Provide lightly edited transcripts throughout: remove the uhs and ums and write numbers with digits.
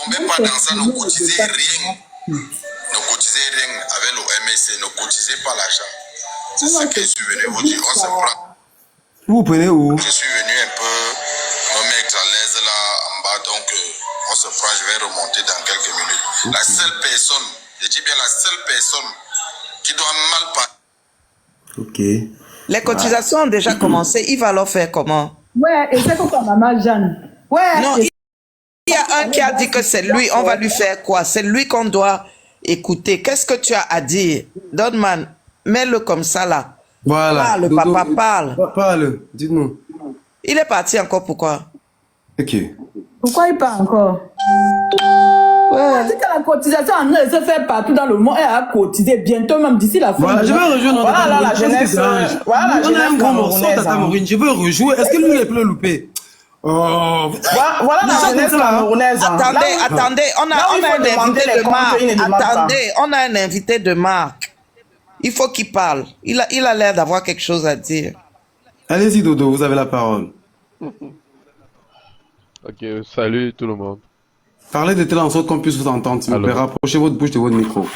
tombez pas dans ça, ne cotisez rien. Ne cotisez rien avec le MSC, ne cotisez pas l'argent. C'est ce que je suis venu vous dire. On se prend. Vous prenez où? Je suis venu un peu me mettre à l'aise là en bas, donc on se prend, je vais remonter dans quelques minutes. Okay. La seule personne, je dis bien la seule personne qui doit mal parler. Ok. Les cotisations ont déjà commencé, il va leur faire comment? Ouais, et c'est pourquoi maman Jeanne. Ouais. Non, il y a un qui a dit que c'est lui, on va lui faire quoi? C'est lui qu'on doit écouter. Qu'est-ce que tu as à dire? Donman, mets-le comme ça là. Voilà. Parle, papa, parle. Parle, dites-nous. Il est parti encore, pourquoi? Ok. Pourquoi il part encore? Ouais. C'est que la cotisation en elle se fait partout dans le monde. Elle a cotisé bientôt, même d'ici la fin. Voilà, je veux rejoindre voilà la jeunesse. Voilà, on a un grand morceau, Tata Maureen. Je veux rejouer. Est-ce que lui, il peut le louper? Oh. Voilà la jeunesse camerounaise. Attendez, on a un invité de marque. Attendez, on a un invité de marque. Il faut qu'il parle. Il a l'air d'avoir quelque chose à dire. Allez-y, Dodo, vous avez la parole. Ok, salut tout le monde. Parlez de telle en sorte qu'on puisse vous entendre, s'il vous plaît. Rapprochez votre bouche de votre micro.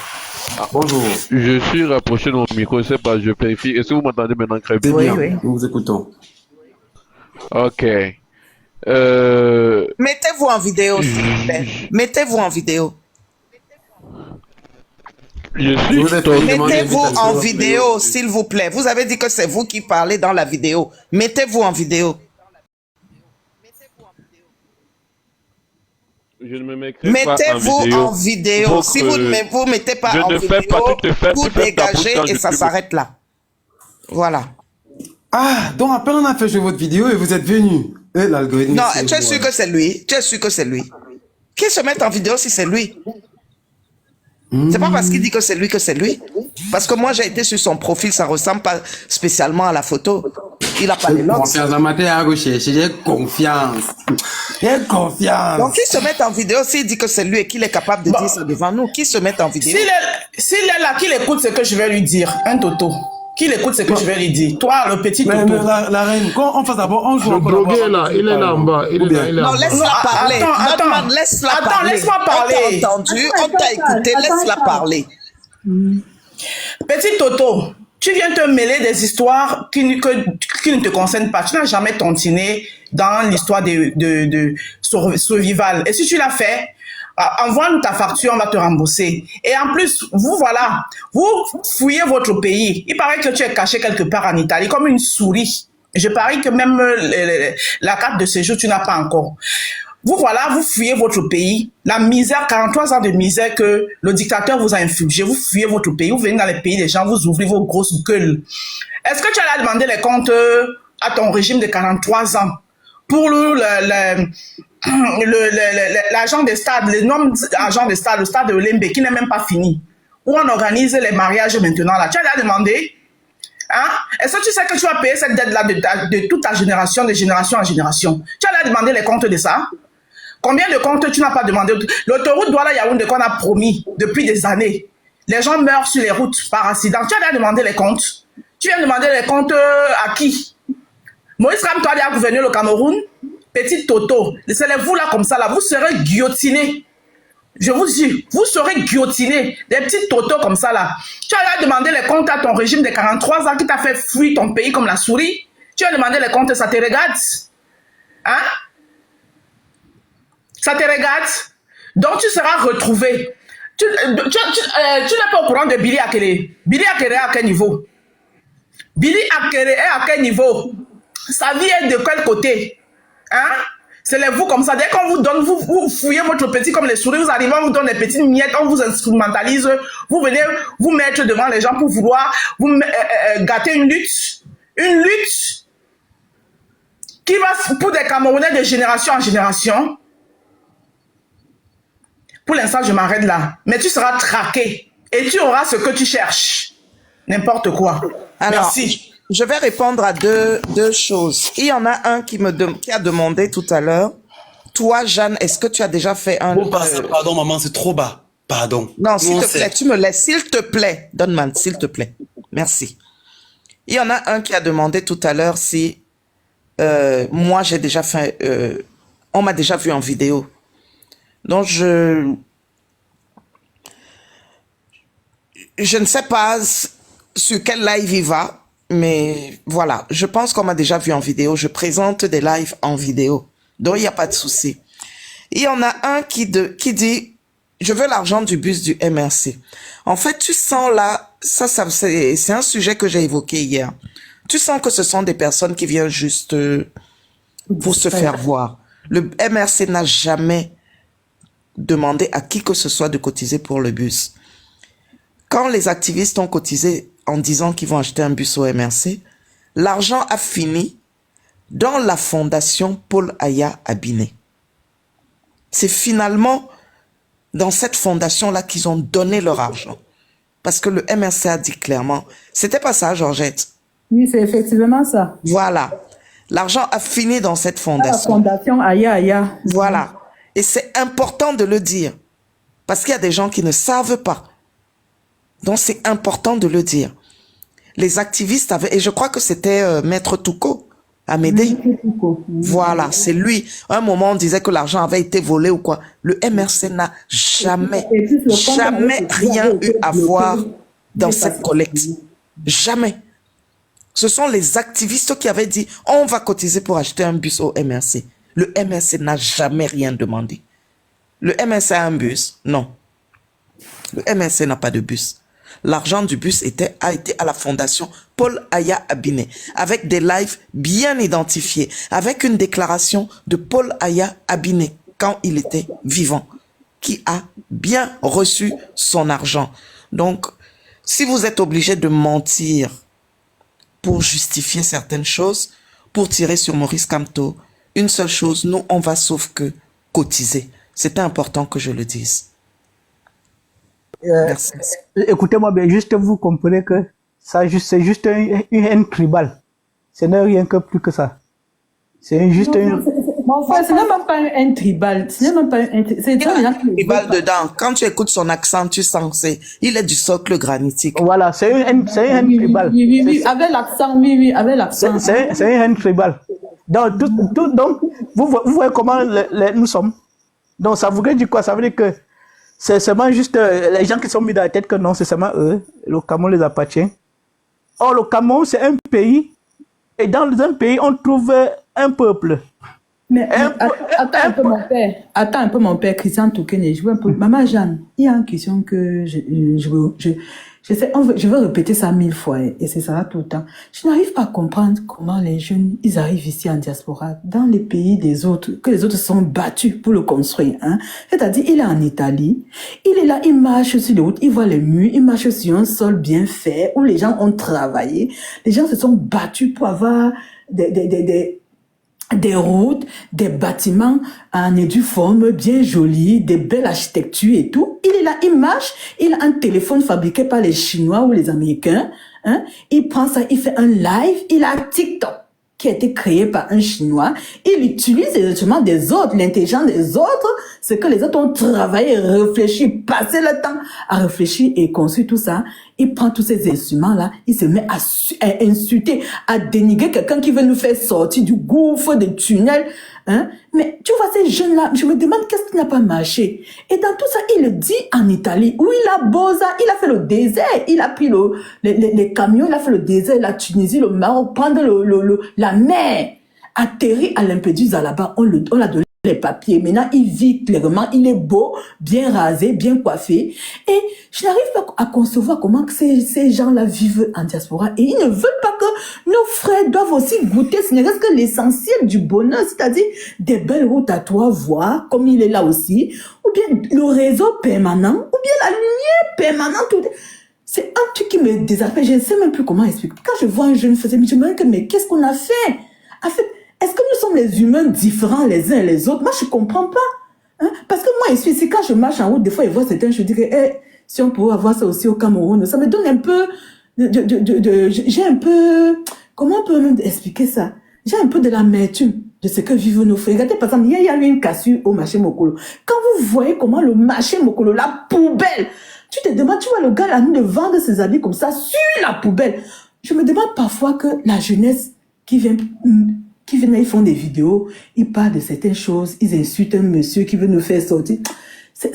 Bonjour. Je suis rapproché de mon micro, je sais pas, je vérifie. Est-ce que vous m'entendez maintenant très bien? Oui, oui. Nous vous écoutons. Ok. Mettez-vous en vidéo, s'il vous plaît. Mettez-vous en vidéo. Mettez-vous en vidéo, s'il vous plaît. Vous avez dit que c'est vous qui parlez dans la vidéo. Mettez-vous en vidéo. Je ne me mettrai pas en vidéo. Si vous ne vous mettez pas en vidéo, vous dégagez et ça s'arrête là. Voilà. Ah, donc à peine on a fait jouer votre vidéo et vous êtes venu. L'algorithme. Non, tu es sûr que c'est lui. Tu es sûr que c'est lui. Qui se met en vidéo si c'est lui? C'est pas parce qu'il dit que c'est lui que c'est lui. Parce que moi, j'ai été sur son profil, ça ressemble pas spécialement à la photo. Il a pas les locks. Confiance en matière à rechercher, j'ai confiance. J'ai confiance. Donc, qui se met en vidéo s'il dit que c'est lui et qu'il est capable de dire ça devant nous? Qui se met en vidéo? S'il est là, qu'il écoute ce que je vais lui dire. Un Toto. Qu'il écoute ce que je vais lui dire. Toi, le petit Toto. Mais la reine, quand on fait d'abord, on joue le drogué est là, il est là en bas. Non, laisse-la parler. Attends, laisse-moi parler. On t'a entendu, on t'a écouté, laisse-la parler. Petit Toto, tu viens te mêler des histoires qui ne te concernent pas. Tu n'as jamais tontiné dans l'histoire de Survival. Et si tu l'as fait, envoie-nous ta facture, on va te rembourser. Et en plus, vous voilà, vous fouillez votre pays. Il paraît que tu es caché quelque part en Italie comme une souris. Je parie que même la carte de séjour, tu n'as pas encore. Vous voilà, vous fuyez votre pays, la misère, 43 ans de misère que le dictateur vous a infligé, vous fuyez votre pays, vous venez dans les pays des gens, vous ouvrez vos grosses gueules. Est-ce que tu allais demander les comptes à ton régime de 43 ans pour l'agent des stades, les noms agents des stades, le stade de Olembe qui n'est même pas fini, où on organise les mariages maintenant là, tu allais demander? Hein? Est-ce que tu sais que tu vas payer cette dette-là de toute ta génération, de génération en génération? Tu allais demander les comptes de ça? Combien de comptes tu n'as pas demandé? L'autoroute Douala-Yaoundé qu'on a promis depuis des années. Les gens meurent sur les routes par accident. Tu allais demander les comptes? Tu viens demander les comptes à qui? Moïse Ramtoali a gouverné le Cameroun. Petit Toto, laissez-les-vous là comme ça, là, vous serez guillotinés. Je vous dis, vous serez guillotinés. Des petits Totos comme ça, là. Tu as demandé les comptes à ton régime de 43 ans qui t'a fait fuir ton pays comme la souris. Tu as demandé les comptes, ça te regarde? Hein? Ça te regarde? Donc tu seras retrouvé. Tu n'es pas au courant de Billy Akere. Billy Akere est à quel niveau? Billy Akere est à quel niveau? Sa vie est de quel côté? Hein? C'est les vous comme ça. Dès qu'on vous donne, vous fouillez votre petit comme les souris, vous arrivez, on vous donne des petites miettes, on vous instrumentalise, vous venez vous mettre devant les gens pour vouloir vous gâter une lutte. Une lutte qui va pour des Camerounais de génération en génération. Pour l'instant, je m'arrête là. Mais tu seras traqué et tu auras ce que tu cherches. N'importe quoi. Alors, merci. Je vais répondre à deux choses. Il y en a un qui a demandé tout à l'heure. Toi, Jeanne, est-ce que tu as déjà fait un... Oh, pardon, maman, c'est trop bas. Pardon. Non, s'il te plaît, tu me laisses. S'il te plaît, donne-moi, s'il te plaît. Merci. Il y en a un qui a demandé tout à l'heure si moi, j'ai déjà fait... on m'a déjà vu en vidéo. Donc, je ne sais pas sur quel live il va, mais voilà. Je pense qu'on m'a déjà vu en vidéo. Je présente des lives en vidéo. Donc, il n'y a pas de souci. Il y en a un qui dit, je veux l'argent du bus du MRC. En fait, tu sens là, c'est un sujet que j'ai évoqué hier. Tu sens que ce sont des personnes qui viennent juste pour se faire voir. Le MRC n'a jamais demandé à qui que ce soit de cotiser pour le bus. Quand les activistes ont cotisé en disant qu'ils vont acheter un bus au MRC, l'argent a fini dans la fondation Paul Aya Abiné. C'est finalement dans cette fondation-là qu'ils ont donné leur argent. Parce que le MRC a dit clairement, c'était pas ça, Georgette? Oui, c'est effectivement ça. Voilà. L'argent a fini dans cette fondation. La fondation Aya Aya. Voilà. Et c'est important de le dire. Parce qu'il y a des gens qui ne savent pas. Donc c'est important de le dire. Les activistes avaient, et je crois que c'était Maître Touko, Amédée. Voilà, c'est lui. À un moment, on disait que l'argent avait été volé ou quoi. Le MRC n'a jamais rien eu à voir dans cette collecte. Jamais. Ce sont les activistes qui avaient dit, on va cotiser pour acheter un bus au MRC. Le MRC n'a jamais rien demandé. Le MRC a un bus? Non. Le MRC n'a pas de bus. L'argent du bus a été à la fondation Paul Aya Abiné, avec des lives bien identifiés, avec une déclaration de Paul Aya Abiné quand il était vivant, qui a bien reçu son argent. Donc, si vous êtes obligé de mentir pour justifier certaines choses, pour tirer sur Maurice Kamto, une seule chose, nous, on va sauf que cotiser. C'était important que je le dise. Merci. Écoutez-moi bien, juste vous comprenez que ça, c'est juste une haine tribale. Ce n'est rien que plus que ça. C'est juste une... Mon frère, ce n'est même pas un tribal. Ce n'est même pas un tribal dedans. Quand tu écoutes son accent, tu sens que il est du socle granitique. Voilà, c'est une haine tribale. Oui, avec l'accent, oui, avec l'accent. C'est une haine tribale. Donc, donc vous voyez comment nous sommes. Donc, ça voudrait dire quoi? Ça veut dire que c'est seulement juste les gens qui sont mis dans la tête que non, c'est seulement eux. Le Cameroun les appartient. Or, le Cameroun, c'est un pays. Et dans un pays, on trouve un peuple. Mais attends un peu mon père, Christian Toukene, je veux un peu. Maman Jeanne, il y a une question que je veux répéter ça 1000 fois et c'est ça tout le temps. Je n'arrive pas à comprendre comment les jeunes, ils arrivent ici en diaspora, dans les pays des autres, que les autres sont battus pour le construire, hein. C'est-à-dire, il est en Italie, il est là, il marche sur les routes, il voit les murs, il marche sur un sol bien fait, où les gens ont travaillé, les gens se sont battus pour avoir des routes, des bâtiments en éduforme bien jolis, des belles architectures et tout. Il est là, il marche, il a un téléphone fabriqué par les Chinois ou les Américains, hein. Il prend ça, il fait un live, il a TikTok qui a été créé par un Chinois. Il utilise les instruments des autres, l'intelligence des autres, ce que les autres ont travaillé, réfléchi, passé le temps à réfléchir et construire tout ça. Il prend tous ces instruments-là, il se met à insulter, à dénigrer quelqu'un qui veut nous faire sortir du gouffre, des tunnels, hein. Mais tu vois ces jeunes-là, je me demande qu'est-ce qui n'a pas marché. Et dans tout ça, il le dit en Italie, où il a Boza, il a fait le désert, il a pris les camions, il a fait le désert, la Tunisie, le Maroc, prendre la mer, atterri à Lampedusa là-bas, on l'a donné les papiers. Maintenant, il vit clairement, il est beau, bien rasé, bien coiffé. Et je n'arrive pas à concevoir comment que ces gens-là vivent en diaspora. Et ils ne veulent pas que nos frères doivent aussi goûter, ce n'est que l'essentiel du bonheur, c'est-à-dire des belles routes à toi voir, comme il est là aussi, ou bien le réseau permanent, ou bien la lumière permanente. C'est un truc qui me désespère. Je ne sais même plus comment expliquer. Quand je vois un jeune faisait, je me dis, mais qu'est-ce qu'on a fait? En fait, est-ce que nous sommes les humains différents les uns et les autres? Moi, je comprends pas. Hein? Parce que moi, ici, quand je marche en route, des fois, je vois certains, je dis que si on pouvait avoir ça aussi au Cameroun, ça me donne un peu j'ai un peu, comment on peut même expliquer ça? J'ai un peu de l'amertume de ce que vivent nos frères. Regardez, par exemple, il y a eu une cassure au marché Mokolo. Quand vous voyez comment le marché Mokolo, la poubelle, tu te demandes, tu vois le gars là, de vendre ses habits comme ça sur la poubelle. Je me demande parfois que la jeunesse qui qui viennent, ils font des vidéos, ils parlent de certaines choses, ils insultent un monsieur qui veut nous faire sortir. Ça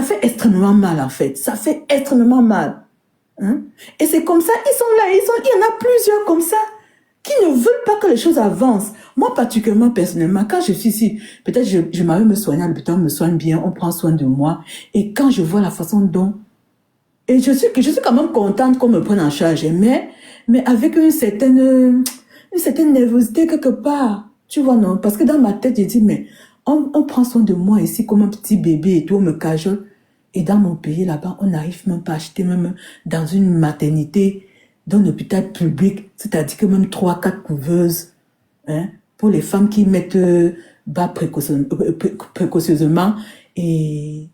fait extrêmement mal, en fait. Ça fait extrêmement mal. Hein? Et c'est comme ça, ils sont là, il y en a plusieurs comme ça, qui ne veulent pas que les choses avancent. Moi, particulièrement, personnellement, quand je suis ici, peut-être je m'avais me soigner à l'hôpital, on me soigne bien, on prend soin de moi. Et quand je vois la façon dont... Et je suis quand même contente qu'on me prenne en charge, mais avec une certaine nervosité quelque part. Tu vois, non? Parce que dans ma tête, je dis, mais on prend soin de moi ici comme un petit bébé et tout, on me cajole. Et dans mon pays, là-bas, on n'arrive même pas à acheter, même dans une maternité, dans un hôpital public, c'est-à-dire que même 3-4 couveuses, hein, pour les femmes qui mettent bas précocieusement. Et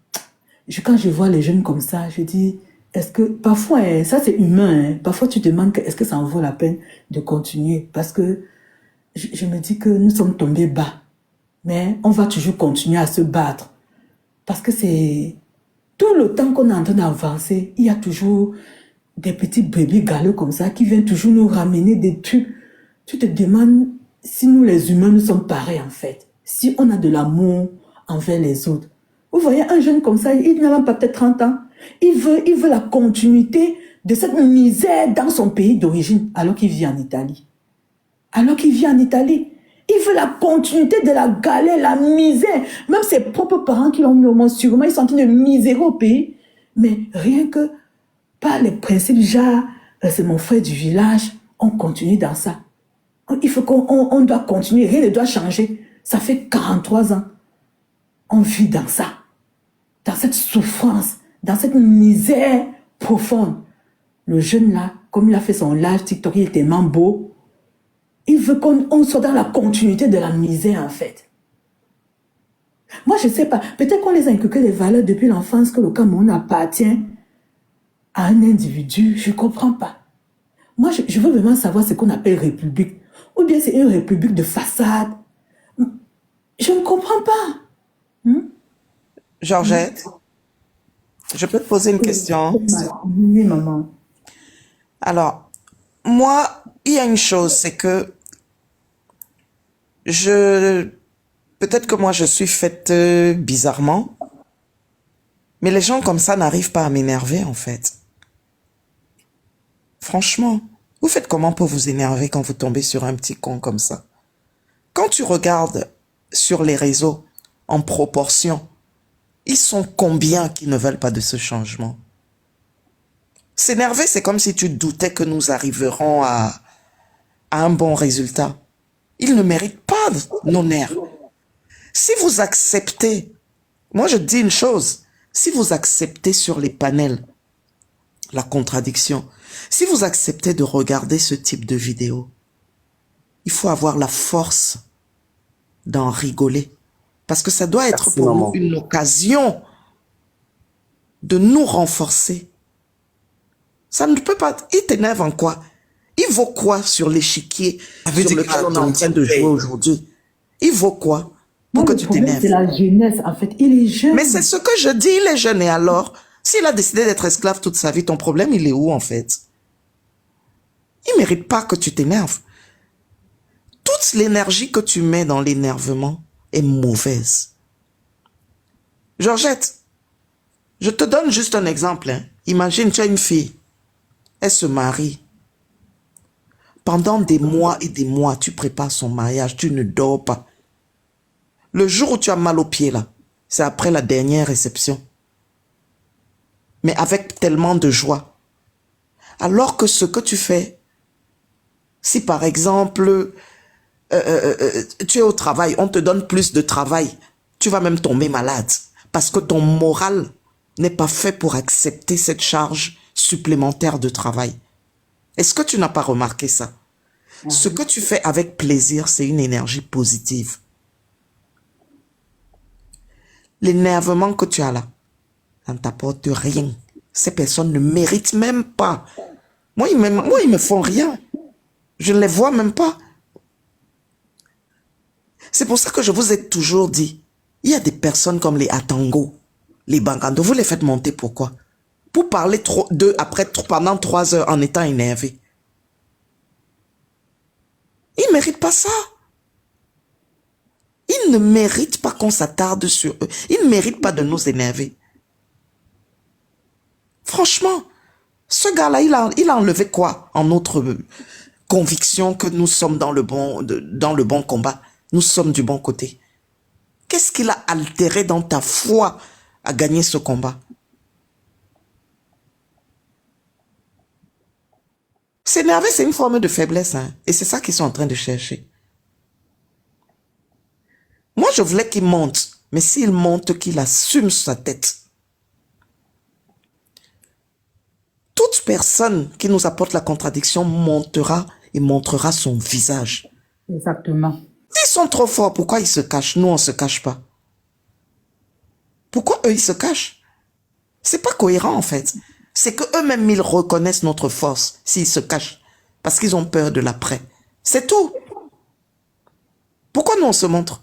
quand je vois les jeunes comme ça, je dis, est-ce que, parfois, ça c'est humain, hein, parfois tu te demandes est-ce que ça en vaut la peine de continuer, parce que je me dis que nous sommes tombés bas, mais on va toujours continuer à se battre, parce que c'est tout le temps qu'on est en train d'avancer, il y a toujours des petits bébés galeux comme ça qui viennent toujours nous ramener des trucs. Tu te demandes si nous les humains nous sommes pareils en fait, si on a de l'amour envers les autres. Vous voyez un jeune comme ça, il n'a même pas peut-être 30 ans, il veut la continuité de cette misère dans son pays d'origine alors qu'il vit en Italie. Il veut la continuité de la galère, la misère. Même ses propres parents qui l'ont mis au monde, sûrement, ils sont en train de misérer au pays. Mais rien que par les principes, genre, c'est mon frère du village, on continue dans ça. Il faut qu'on doit continuer, rien ne doit changer. Ça fait 43 ans. On vit dans ça, dans cette souffrance, dans cette misère profonde. Le jeune là, comme il a fait son live TikTok, il est tellement beau. Il veut qu'on soit dans la continuité de la misère, en fait. Moi, je ne sais pas. Peut-être qu'on les a inculqué des valeurs depuis l'enfance que le Cameroun appartient à un individu. Je ne comprends pas. Moi, je veux vraiment savoir ce qu'on appelle république. Ou bien c'est une république de façade. Je ne comprends pas. Georgette, je peux te poser une question? Oui, maman. Alors, moi, il y a une chose, c'est que peut-être que moi je suis faite bizarrement, mais les gens comme ça n'arrivent pas à m'énerver en fait. Franchement, vous faites comment pour vous énerver quand vous tombez sur un petit con comme ça? Quand tu regardes sur les réseaux, en proportion, ils sont combien qui ne veulent pas de ce changement? S'énerver, c'est comme si tu doutais que nous arriverons à un bon résultat. Ils ne méritent pas nos nerfs. Si vous acceptez, moi je dis une chose, si vous acceptez sur les panels la contradiction, si vous acceptez de regarder ce type de vidéo, il faut avoir la force d'en rigoler. Parce que ça doit être pour nous une occasion de nous renforcer. Ça ne peut pas... Il t'énerve en quoi? Il vaut quoi sur l'échiquier sur lequel on est en train de jouer aujourd'hui? Il vaut quoi pour que tu t'énerves? C'est la jeunesse, en fait. Il est jeune. Mais c'est ce que je dis, il est jeune. Et alors, s'il a décidé d'être esclave toute sa vie, ton problème, il est où, en fait? Il ne mérite pas que tu t'énerves. Toute l'énergie que tu mets dans l'énervement est mauvaise. Georgette, je te donne juste un exemple. Hein. Imagine, tu as une fille. Elle se marie. Pendant des mois et des mois, tu prépares son mariage, tu ne dors pas. Le jour où tu as mal aux pieds, là, c'est après la dernière réception. Mais avec tellement de joie. Alors que ce que tu fais, si par exemple, tu es au travail, on te donne plus de travail, tu vas même tomber malade. Parce que ton moral n'est pas fait pour accepter cette charge supplémentaire de travail. Est-ce que tu n'as pas remarqué ça? Ce que tu fais avec plaisir, c'est une énergie positive. L'énervement que tu as là, ça ne t'apporte rien. Ces personnes ne méritent même pas. Moi, ils me font rien. Je ne les vois même pas. C'est pour ça que je vous ai toujours dit, il y a des personnes comme les Atango, les Bangando, vous les faites monter pourquoi? Pour parler d'eux après pendant 3 heures en étant énervé. Ils ne méritent pas ça. Ils ne méritent pas qu'on s'attarde sur eux. Ils ne méritent pas de nous énerver. Franchement, ce gars-là, il a enlevé quoi en notre conviction que nous sommes dans le bon combat. Nous sommes du bon côté. Qu'est-ce qu'il a altéré dans ta foi à gagner ce combat? S'énerver, c'est une forme de faiblesse, hein, et c'est ça qu'ils sont en train de chercher. Moi, je voulais qu'il monte, mais s'il monte, qu'il assume sa tête. Toute personne qui nous apporte la contradiction montera et montrera son visage. Exactement. Ils sont trop forts, pourquoi ils se cachent? Nous, on ne se cache pas. Pourquoi eux, ils se cachent? C'est pas cohérent, en fait. C'est qu'eux-mêmes, ils reconnaissent notre force s'ils se cachent. Parce qu'ils ont peur de l'après. C'est tout. Pourquoi nous, on se montre?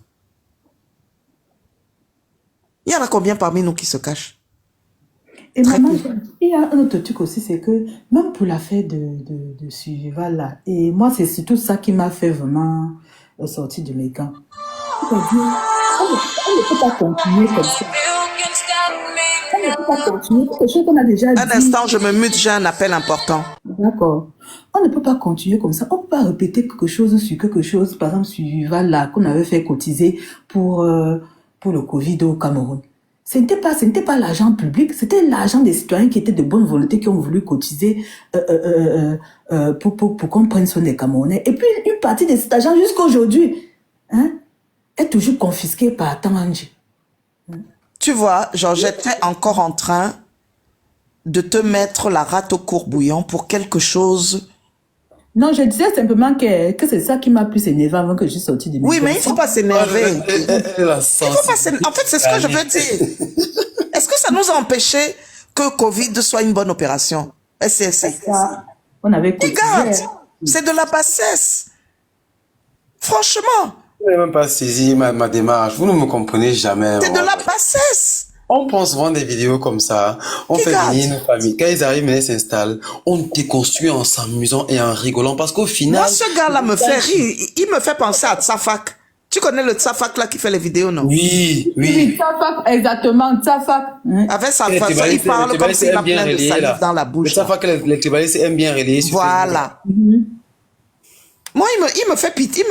Il y en a combien parmi nous qui se cachent? Et maman, il y a un autre truc aussi, c'est que même pour l'affaire de Suival là, et moi, c'est surtout ça qui m'a fait vraiment sortir de mes gants. C'est-à-dire, on ne peut pas continuer comme ça. On ne peut pas continuer. Quelque chose qu'on a déjà dit. Un instant, je me mute, j'ai un appel important. D'accord. On ne peut pas continuer comme ça. On ne peut pas répéter quelque chose sur quelque chose, par exemple, Suival là, qu'on avait fait cotiser pour le Covid au Cameroun. Ce n'était pas l'argent public, c'était l'argent des citoyens qui étaient de bonne volonté, qui ont voulu cotiser pour qu'on prenne soin des Camerounais. Et puis, une partie de cet argent, jusqu'à aujourd'hui, hein, est toujours confisquée par Tanganji. Tu vois, Georgette, tu es encore en train de te mettre la rate au courbouillon pour quelque chose. Non, je disais simplement que c'est ça qui m'a plus énervé avant que je suis sortie de mes Oui, mais il ne faut pas s'énerver. En fait, c'est ce que je veux dire. Est-ce que ça nous a empêché que Covid soit une bonne opération? SCSC. On avait cotisé. Regarde, c'est de la bassesse. Franchement. Vous n'avez même pas saisi ma démarche. Vous ne me comprenez jamais. C'est de la bassesse. On prend souvent des vidéos comme ça. On fait venir nos familles. Quand ils arrivent, ils s'installent. On déconstruit en s'amusant et en rigolant. Parce qu'au final... Moi, ce gars-là me fait rire. Il me fait penser à Tsafak. Tu connais le Tsafak là qui fait les vidéos, non? Oui. Tsafak, exactement, Tsafak. Avec sa façon, il parle comme s'il a plein de salive dans la bouche. Le Tsafak, les Tibalistes aiment bien relayer. Voilà. Moi, il me fait pitié.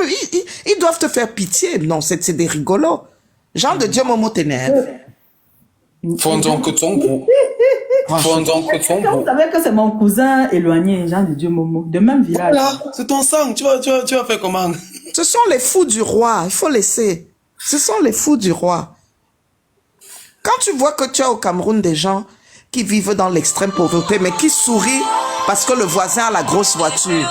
Ils doivent te faire pitié. Non, c'est des rigolos. Jean de Dieu, Momo t'énerve. Fondons que ton goût. Fondons que ton goût. Vous savez que c'est mon cousin éloigné, Jean de Dieu Momo, de même village. Voilà, c'est ton sang. Tu vas faire comment? Ce sont les fous du roi. Il faut laisser. Ce sont les fous du roi. Quand tu vois que tu as au Cameroun des gens qui vivent dans l'extrême pauvreté, mais qui sourient parce que le voisin a la grosse voiture.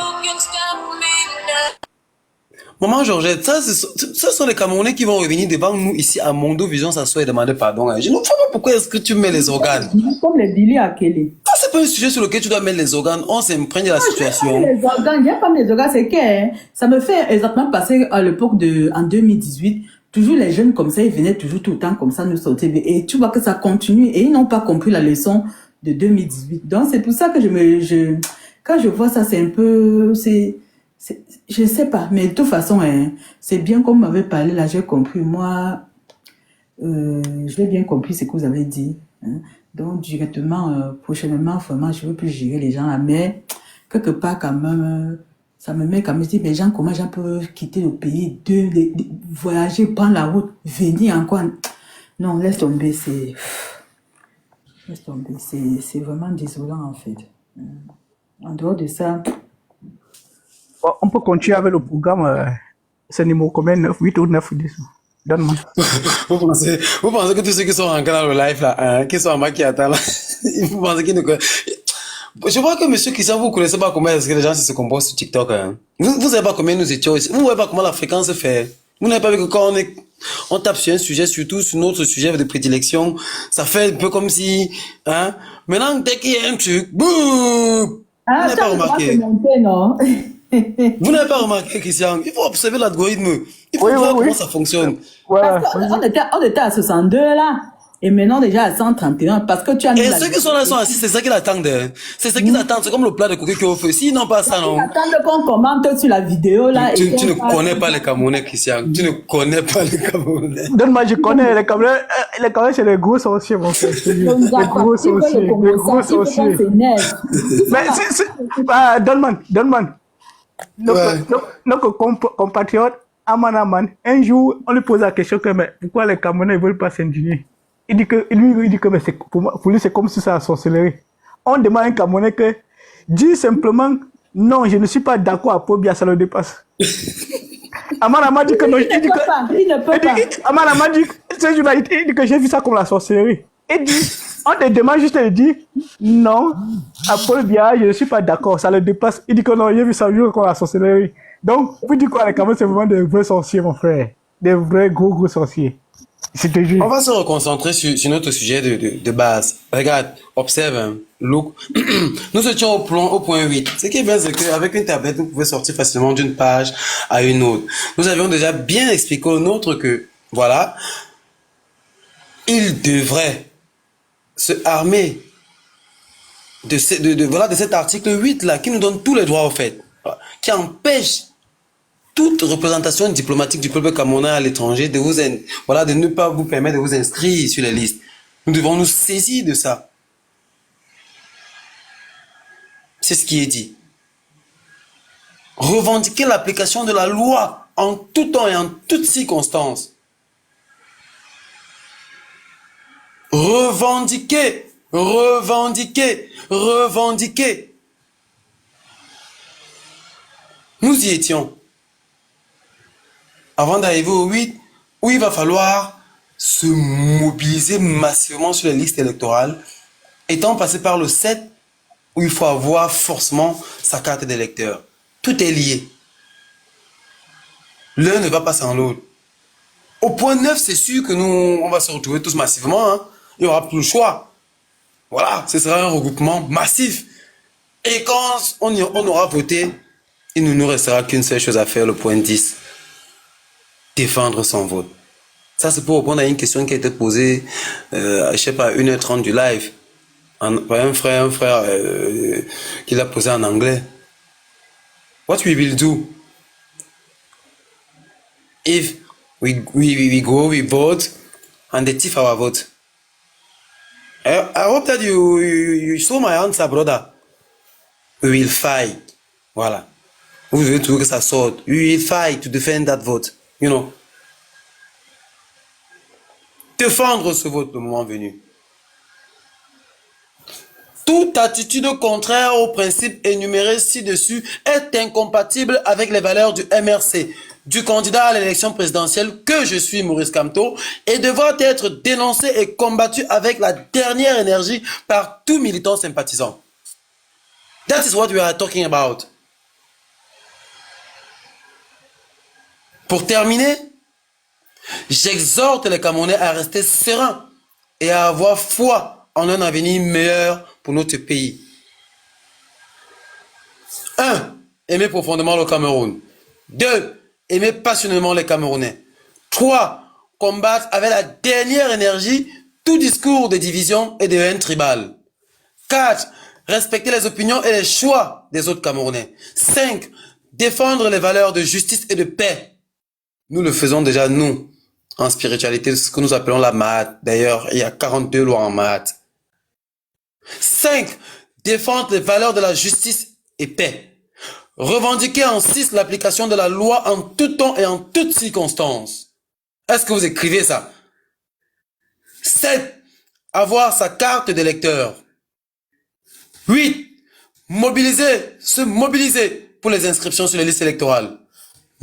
Maman Georgette, ce sont les Camerounais qui vont revenir devant nous ici à Mondo Vision s'asseoir et demander pardon. Je ne vois pas pourquoi est-ce que tu mets les organes. Comme les Billy à Kelly. Ça, c'est pas un sujet sur lequel tu dois mettre les organes. On s'imprègne de la situation. Les organes, j'ai pas mis les organes, c'est que ça me fait exactement passer à l'époque en 2018. Toujours les jeunes comme ça, ils venaient toujours tout le temps comme ça nous sortir. Et tu vois que ça continue et ils n'ont pas compris la leçon de 2018. Donc c'est pour ça que quand je vois ça, c'est un peu, je sais pas, mais de toute façon, hein, c'est bien comme vous m'avez parlé, là, j'ai compris. Moi, j'ai bien compris ce que vous avez dit. Hein. Donc, directement, prochainement, vraiment, je veux plus gérer les gens là. Mais, quelque part, quand même, ça me met quand même, je dis, mais gens, comment gens peuvent quitter le pays, voyager, prendre la route, venir encore. Non, laisse tomber, laisse tomber, c'est vraiment désolant, en fait. En dehors de ça, Bon, on peut continuer avec le programme. C'est numéro combien? 9, 8 ou 9 10. Donne-moi. Vous pensez que tous ceux qui sont rentrés dans le live là, qui sont en bas qui attendent là, vous pensez qu'ils ne connaissent. Je vois que monsieur Christian, vous connaissez pas comment est-ce que les gens se comportent sur TikTok. Hein. Vous savez pas combien nous étions ici. Vous voyez pas comment la fréquence se fait. Vous n'avez pas vu que quand on tape sur un sujet, surtout sur notre sujet de prédilection, ça fait un peu comme si, hein. Maintenant, dès qu'il y a un truc, boum! Vous n'avez pas remarqué. non? Vous n'avez pas remarqué, Christian? Il faut observer l'algorithme. Il faut voir comment ça fonctionne. Ouais. On était à 62 là. Et maintenant, déjà à 131, parce que tu as mis Et la... ceux qui sont là sont assis, c'est ça qu'ils attendent. C'est ça qu'ils attendent. C'est comme le plat de coquille qu'on fait. S'ils n'ont pas ça, non. Ils attendent qu'on commente sur la vidéo, là. Tu et ne qu'on connais pas les Camerounais, Christian. Tu ne connais pas les Camerounais. Donne-moi, je connais les Camerounais. Les Camerounais, c'est les gros sorciers, mon frère. Les gros sorciers. Les gros sorciers. Mais donne-moi. Notre compatriote, Amanaman, un jour, on lui pose la question que, mais pourquoi les Camerounais ne veulent pas s'indigner? Il dit que mais pour lui, c'est comme si c'est la sorcellerie. On demande à un Camerounais que, dis simplement, non, je ne suis pas d'accord à Pobia, ça le dépasse. Amanaman dit que non, il ne peut pas. Amanaman dit, ce jour-là, il dit que j'ai vu ça comme la sorcellerie. Il dit, on te demande juste de dire, non, à Pobia, je ne suis pas d'accord, ça le dépasse. Il dit que non, j'ai vu ça comme la sorcellerie. Donc, vous dites quoi, les Camerounais, c'est vraiment des vrais sorciers, mon frère. Des vrais gros sorciers. C'était juste. On va se reconcentrer sur notre sujet de base. Regarde, observe, hein, look. Nous étions au point 8. Ce qui est bien, c'est qu'avec une tablette, vous pouvez sortir facilement d'une page à une autre. Nous avions déjà bien expliqué au nôtre que, voilà, il devrait se armer de cet article 8 là, qui nous donne tous les droits au fait, qui empêche toute représentation diplomatique du peuple camerounais à l'étranger de ne pas vous permettre de vous inscrire sur les listes. Nous devons nous saisir de ça. C'est ce qui est dit. Revendiquer l'application de la loi en tout temps et en toutes circonstances. Revendiquer. Nous y étions. Avant d'arriver au 8, où il va falloir se mobiliser massivement sur les listes électorales, étant passé par le 7, où il faut avoir forcément sa carte d'électeur. Tout est lié. L'un ne va pas sans l'autre. Au point 9, c'est sûr que on va se retrouver tous massivement. Hein. Il n'y aura plus le choix. Voilà, ce sera un regroupement massif. Et quand on aura voté, il ne nous restera qu'une seule chose à faire, le point 10. Défendre son vote. Ça, c'est pour répondre à une question qui a été posée, je sais pas, 1h30 du live, par un frère qui l'a posé en anglais. What we will do if we go, we vote, and they thief our vote? I hope that you saw my answer, brother. We will fight. Voilà. Vous devez trouver que ça sorte. We will fight to defend that vote. You know. Défendre ce vote le moment venu. Toute attitude contraire aux principes énumérés ci-dessus est incompatible avec les valeurs du MRC, du candidat à l'élection présidentielle que je suis, Maurice Kamto, et devra être dénoncé et combattu avec la dernière énergie par tout militant sympathisant. That is what we are talking about. Pour terminer, j'exhorte les Camerounais à rester sereins et à avoir foi en un avenir meilleur pour notre pays. 1. Aimer profondément le Cameroun. 2. Aimer passionnément les Camerounais. 3. Combattre avec la dernière énergie tout discours de division et de haine tribale. 4. Respecter les opinions et les choix des autres Camerounais. 5. Défendre les valeurs de justice et de paix. Nous le faisons déjà, nous, en spiritualité, ce que nous appelons la Mahat. D'ailleurs, il y a 42 lois en Mahat. 5. Défendre les valeurs de la justice et paix. Revendiquer en 6 l'application de la loi en tout temps et en toutes circonstances. Est-ce que vous écrivez ça? 7. Avoir sa carte d'électeur. 8. Se mobiliser pour les inscriptions sur les listes électorales.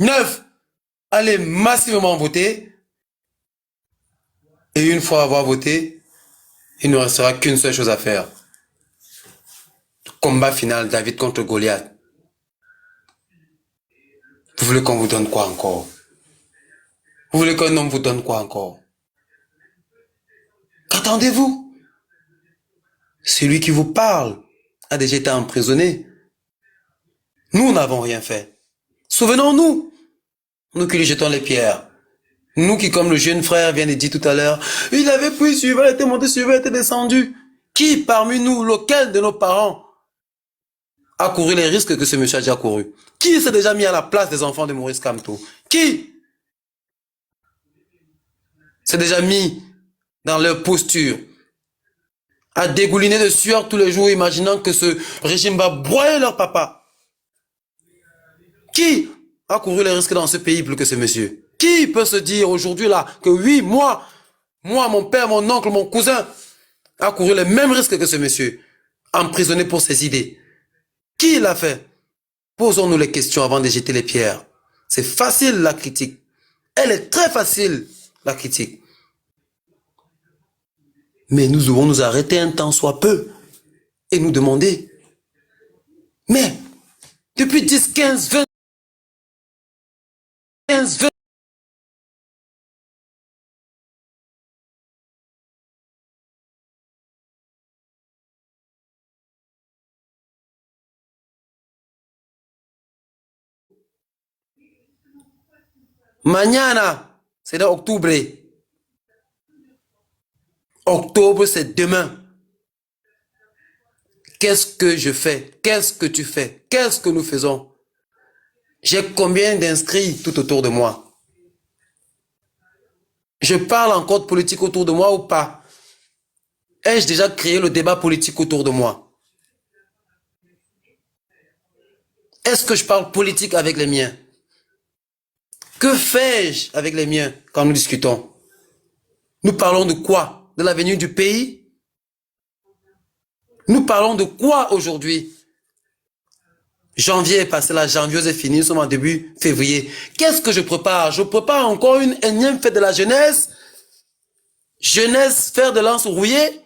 9. Aller massivement voter. Et une fois avoir voté, il ne restera qu'une seule chose à faire. Combat final, David contre Goliath. Vous voulez qu'on vous donne quoi encore? Vous voulez qu'un homme vous donne quoi encore? Qu'attendez-vous? Celui qui vous parle a déjà été emprisonné. Nous n'avons rien fait. Souvenons-nous, nous qui lui jetons les pierres. Nous qui, comme le jeune frère vient de dire tout à l'heure, il avait pris suivant, il était monté suivant, il était descendu. Qui parmi nous, lequel de nos parents a couru les risques que ce monsieur a déjà couru? Qui s'est déjà mis à la place des enfants de Maurice Kamto? Qui s'est déjà mis dans leur posture à dégouliner de sueur tous les jours, imaginant que ce régime va broyer leur papa? Qui a couru les risques dans ce pays plus que ce monsieur? Qui peut se dire aujourd'hui là que oui, moi, mon père, mon oncle, mon cousin a couru les mêmes risques que ce monsieur, emprisonné pour ses idées? Qui l'a fait? Posons-nous les questions avant de jeter les pierres. C'est facile la critique. Elle est très facile, la critique. Mais nous devons nous arrêter un temps soit peu et nous demander, mais depuis 10, 15, 20, 15, 20, mañana, c'est dans octobre. Octobre, c'est demain. Qu'est-ce que je fais? Qu'est-ce que tu fais? Qu'est-ce que nous faisons? J'ai combien d'inscrits tout autour de moi? Je parle encore de politique autour de moi ou pas? Ai-je déjà créé le débat politique autour de moi? Est-ce que je parle politique avec les miens? Que fais-je avec les miens quand nous discutons? Nous parlons de quoi? De l'avenir du pays? Nous parlons de quoi aujourd'hui? Janvier est passé, la janvieuse est finie, nous sommes en début février. Qu'est-ce que je prépare? Je prépare encore une énième fête de la jeunesse? Jeunesse, fer de lance rouillé?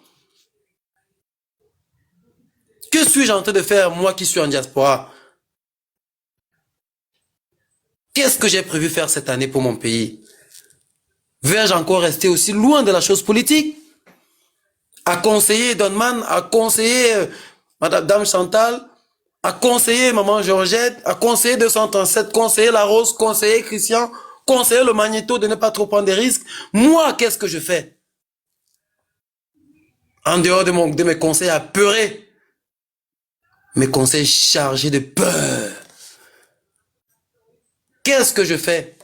Que suis-je en train de faire, moi qui suis en diaspora? Qu'est-ce que j'ai prévu faire cette année pour mon pays? Vais-je encore rester aussi loin de la chose politique? À conseiller Donman, à conseiller Madame Chantal, à conseiller Maman Georgette, à conseiller 237, conseiller La Rose, conseiller Christian, conseiller le Magnéto de ne pas trop prendre des risques. Moi, qu'est-ce que je fais? En dehors de mes conseils apeurés, mes conseils chargés de peur. Qu'est-ce que je fais?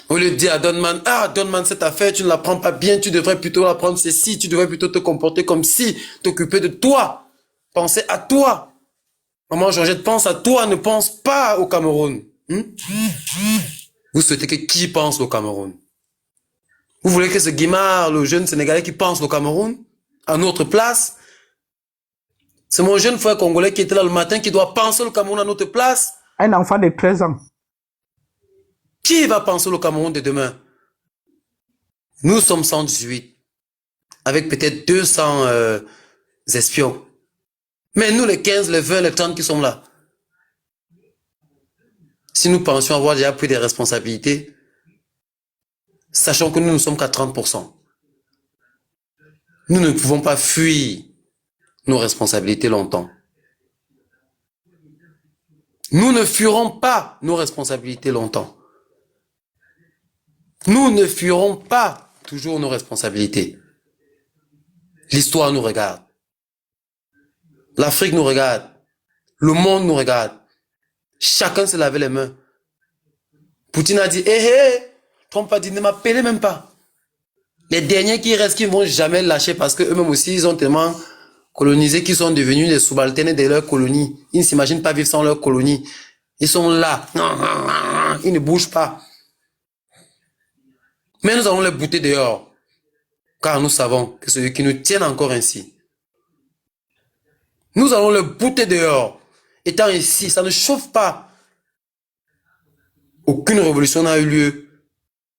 Au lieu de dire à Donman, ah Donman, cette affaire, tu ne la prends pas bien, tu devrais plutôt la prendre ceci, tu devrais plutôt te comporter comme si, t'occuper de toi, penser à toi. Maman Georgette, pense à toi, ne pense pas au Cameroun. Vous souhaitez que qui pense au Cameroun? Vous voulez que ce Guimard, le jeune Sénégalais qui pense au Cameroun, à notre place? C'est mon jeune frère congolais qui était là le matin, qui doit penser le Cameroun à notre place? Un enfant de 13 ans. Qui va penser le Cameroun de demain? Nous sommes 118, avec peut-être 200 espions. Mais nous, les 15, les 20, les 30 qui sont là, si nous pensions avoir déjà pris des responsabilités, sachant que nous ne sommes qu'à 30%, nous ne pouvons pas fuir nos responsabilités longtemps. Nous ne fuirons pas nos responsabilités longtemps. Nous ne fuirons pas toujours nos responsabilités. L'histoire nous regarde. L'Afrique nous regarde. Le monde nous regarde. Chacun se lavait les mains. Poutine a dit, Trump a dit, ne m'appelez même pas. Les derniers qui restent, qui ne vont jamais lâcher parce qu'eux-mêmes aussi, ils ont tellement colonisé qu'ils sont devenus des subalternes de leur colonie. Ils ne s'imaginent pas vivre sans leur colonie. Ils sont là. Ils ne bougent pas. Mais nous allons les bouter dehors. Car nous savons que c'est eux qui nous tiennent encore ainsi. Nous allons les bouter dehors. Étant ici, ça ne chauffe pas. Aucune révolution n'a eu lieu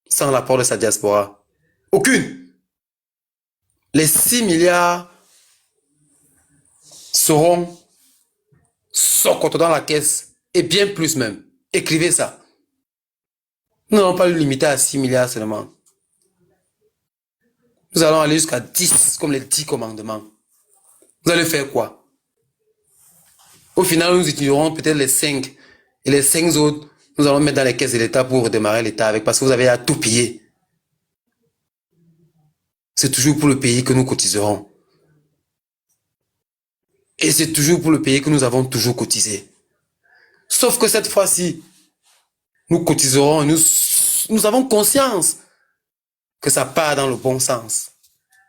sans l'apport de sa diaspora. Aucune. Les 6 milliards seront sortis dans la caisse et bien plus même. Écrivez ça. Nous n'allons pas le limiter à 6 milliards seulement. Nous allons aller jusqu'à 10, comme les 10 commandements. Vous allez faire quoi? Au final, nous utiliserons peut-être les 5. Et les 5 autres, Nous allons mettre dans les caisses de l'État pour redémarrer l'État avec, parce que vous avez à tout payer. C'est toujours pour le pays que nous cotiserons. Et c'est toujours pour le pays que nous avons toujours cotisé. Sauf que cette fois-ci, nous cotiserons et nous avons conscience que ça part dans le bon sens.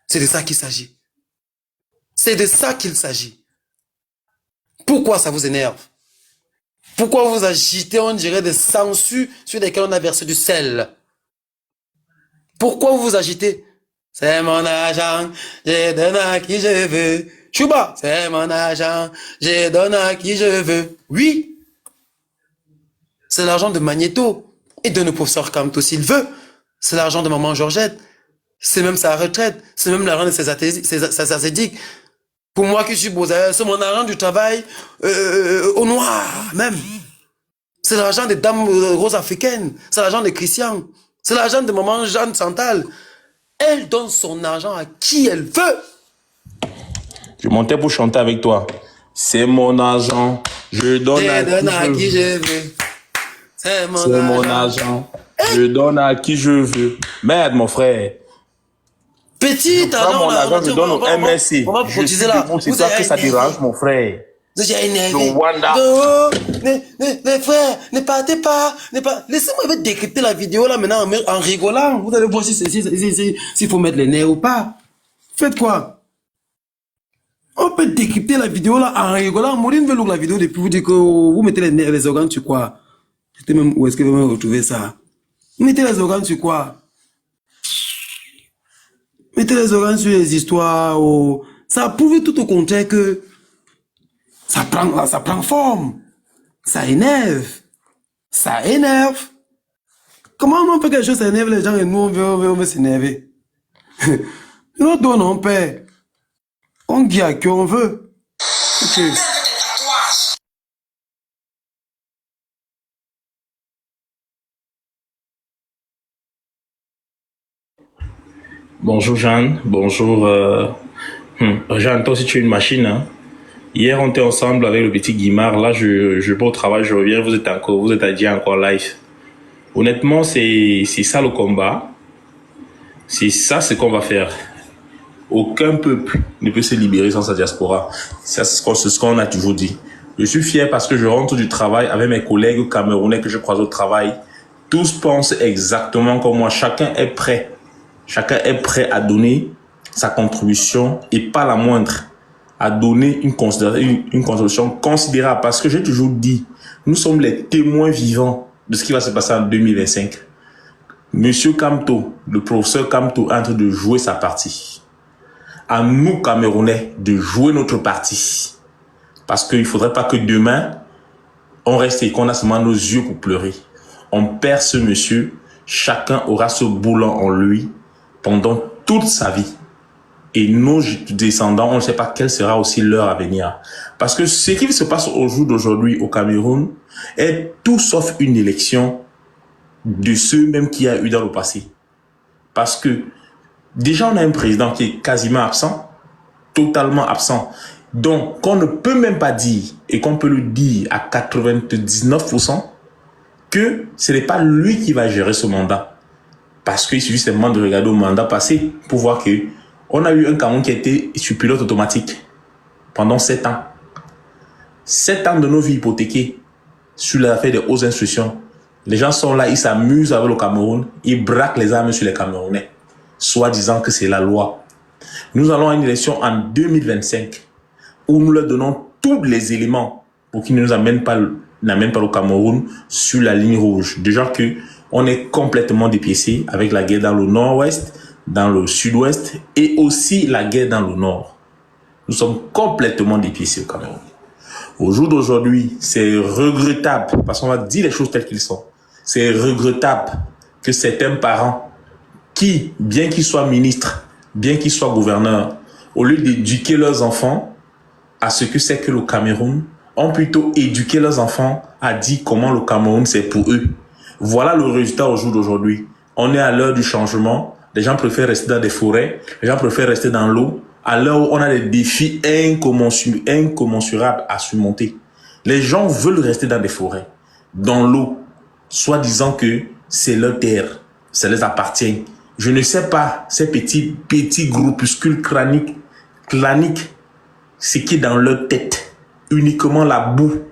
C'est de ça qu'il s'agit. C'est de ça qu'il s'agit. Pourquoi ça vous énerve? Pourquoi vous agitez, on dirait, des sangsues sur lesquels on a versé du sel? Pourquoi vous agitez? C'est mon argent, je donne à qui je veux. Chouba, c'est mon argent, je donne à qui je veux. Oui, c'est l'argent de Magneto et de nos professeurs Kamto s'il veut. C'est l'argent de maman Georgette. C'est même sa retraite. C'est même l'argent de ses ascétiques. Pour moi qui suis beau, c'est mon argent du travail au noir même. C'est l'argent des dames roses africaines. C'est l'argent de Christian. C'est l'argent de maman Jeanne Santal. Elle donne son argent à qui elle veut. Je montais pour chanter avec toi. C'est mon argent. Je donne à qui je veux. C'est mon argent. Je donne à qui je veux. Merde, mon frère. Petit argent, mon argent, je donne au MSC. On va cotiser là. C'est toi que ça dérange, mon frère. Vous êtes énervé. Rwanda. Les frères, ne partez pas. Laissez-moi décrypter la vidéo là maintenant en rigolant. Vous allez voir s'il faut mettre les nerfs ou pas. Faites quoi? On peut décrypter la vidéo là en rigolant. Maureen veut la vidéo depuis vous dire que vous mettez les nerfs, les organes sur quoi? Où est-ce que vous me retrouvez ça? Vous mettez les organes sur quoi? Mettez les organes sur les histoires. Ça prouve tout au contraire que ça prend forme. Ça énerve. Ça énerve. Comment on fait quelque chose, ça énerve les gens et nous, on veut s'énerver. Nous donnons paix. On dit à qui on veut. Ok. Bonjour Jeanne, bonjour. Jeanne, toi aussi tu es une machine. Hein? Hier on était ensemble avec le petit Guimard. Là je vais au travail, je reviens, vous êtes encore live. Honnêtement c'est ça le combat. C'est ça ce qu'on va faire. Aucun peuple ne peut se libérer sans sa diaspora. C'est ce qu'on a toujours dit. Je suis fier parce que je rentre du travail avec mes collègues camerounais que je croise au travail. Tous pensent exactement comme moi. Chacun est prêt. Chacun est prêt à donner sa contribution et pas la moindre, à donner une contribution considérable. Parce que j'ai toujours dit, nous sommes les témoins vivants de ce qui va se passer en 2025. Monsieur Kamto, le professeur Kamto est en train de jouer sa partie. À nous, Camerounais, de jouer notre partie. Parce qu'il ne faudrait pas que demain, on reste et qu'on a seulement nos yeux pour pleurer. On perd ce monsieur, chacun aura ce boulot en lui pendant toute sa vie. Et nos descendants, on ne sait pas quelle sera aussi l'heure à venir. Parce que ce qui se passe au jour d'aujourd'hui au Cameroun est tout sauf une élection de ceux même qu'il y a eu dans le passé. Parce que déjà, on a un président qui est quasiment absent, totalement absent. Donc, qu'on ne peut même pas dire, et qu'on peut le dire à 99%, que ce n'est pas lui qui va gérer ce mandat. Parce qu'il suffit seulement de regarder au mandat passé pour voir que on a eu un Cameroun qui a été sur pilote automatique pendant 7 ans. 7 ans de nos vies hypothéquées sur l'affaire des hautes instructions. Les gens sont là, ils s'amusent avec le Cameroun, ils braquent les armes sur les Camerounais, soit disant que c'est la loi. Nous allons à une élection en 2025 où nous leur donnons tous les éléments pour qu'ils ne nous n'amènent pas le Cameroun sur la ligne rouge. Déjà que on est complètement dépiécé avec la guerre dans le nord-ouest, dans le sud-ouest et aussi la guerre dans le nord. Nous sommes complètement dépiécés au Cameroun. Au jour d'aujourd'hui, c'est regrettable, parce qu'on va dire les choses telles qu'elles sont. C'est regrettable que certains parents qui, bien qu'ils soient ministres, bien qu'ils soient gouverneurs, au lieu d'éduquer leurs enfants à ce que c'est que le Cameroun, ont plutôt éduqué leurs enfants à dire comment le Cameroun c'est pour eux. Voilà le résultat au jour d'aujourd'hui. On est à l'heure du changement. Les gens préfèrent rester dans des forêts. Les gens préfèrent rester dans l'eau. À l'heure où on a des défis incommensurables à surmonter. Les gens veulent rester dans des forêts, dans l'eau, soit disant que c'est leur terre, ça les appartient. Je ne sais pas, ces petits groupuscules claniques, ce qui est dans leur tête, uniquement la boue.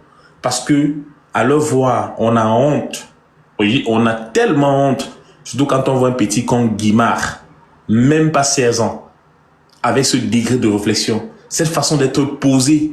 Parce que, à leur voir, on a honte. Oui, on a tellement honte. Surtout quand on voit un petit con Guimard, même pas 16 ans, avec ce degré de réflexion, cette façon d'être posé.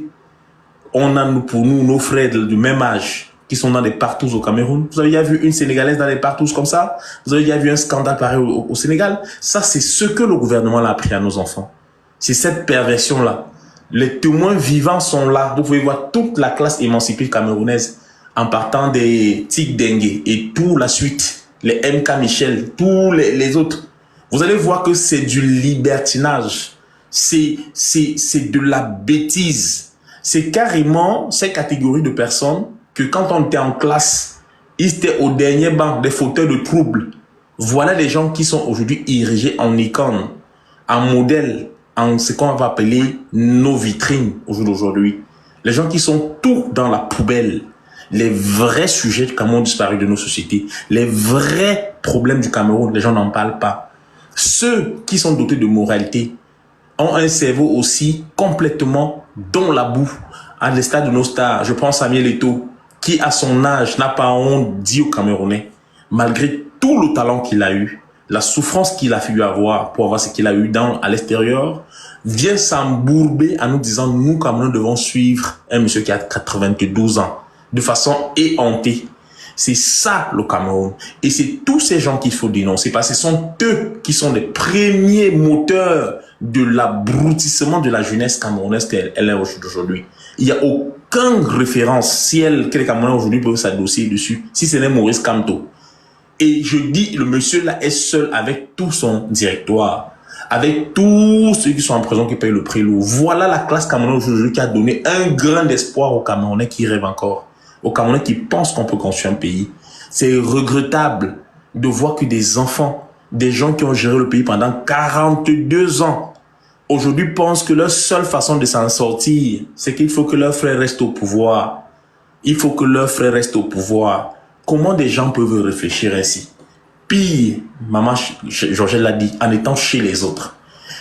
On a pour nous nos frères du même âge qui sont dans des partous au Cameroun. Vous avez déjà vu une Sénégalaise dans des partous comme ça? Vous avez déjà vu un scandale pareil au Sénégal? Ça, c'est ce que le gouvernement a appris à nos enfants. C'est cette perversion-là. Les témoins vivants sont là. Vous pouvez voir toute la classe émancipée camerounaise en partant des Tic Dengue et toute la suite, les MK Michel, tous les autres. Vous allez voir que c'est du libertinage. C'est de la bêtise. C'est carrément ces catégories de personnes que quand on était en classe, ils étaient au dernier banc des fauteuils de troubles. Voilà les gens qui sont aujourd'hui érigés en icône, en modèle, en ce qu'on va appeler nos vitrines aujourd'hui. Les gens qui sont tout dans la poubelle. Les vrais sujets du Cameroun ont disparu de nos sociétés. Les vrais problèmes du Cameroun, les gens n'en parlent pas. Ceux qui sont dotés de moralité ont un cerveau aussi complètement dans la boue. À l'instar de nos stars, je prends Samuel Eto'o, qui à son âge n'a pas honte dit aux Camerounais, malgré tout le talent qu'il a eu, la souffrance qu'il a pu avoir pour avoir ce qu'il a eu à l'extérieur, vient s'embourber en nous disant, nous Camerounais devons suivre un monsieur qui a 92 ans, de façon éhontée. C'est ça le Cameroun. Et c'est tous ces gens qu'il faut dénoncer, parce que ce sont eux qui sont les premiers moteurs de l'abrutissement de la jeunesse camerounaise qu'elle est aujourd'hui. Il n'y a aucun référentiel que les Camerounais aujourd'hui peuvent s'adosser dessus, si ce n'est Maurice Kamto. Et je dis, le monsieur là est seul avec tout son directoire, avec tous ceux qui sont en prison qui payent le prix lourd. Voilà la classe camerounaise aujourd'hui qui a donné un grain d'espoir aux Camerounais qui rêvent encore, aux Camerounais qui pensent qu'on peut construire un pays. C'est regrettable de voir que des enfants, des gens qui ont géré le pays pendant 42 ans, aujourd'hui pensent que leur seule façon de s'en sortir, c'est qu'il faut que leur frère reste au pouvoir. Il faut que leur frère reste au pouvoir. Comment des gens peuvent réfléchir ainsi? Pire, maman Georgette l'a dit, en étant chez les autres.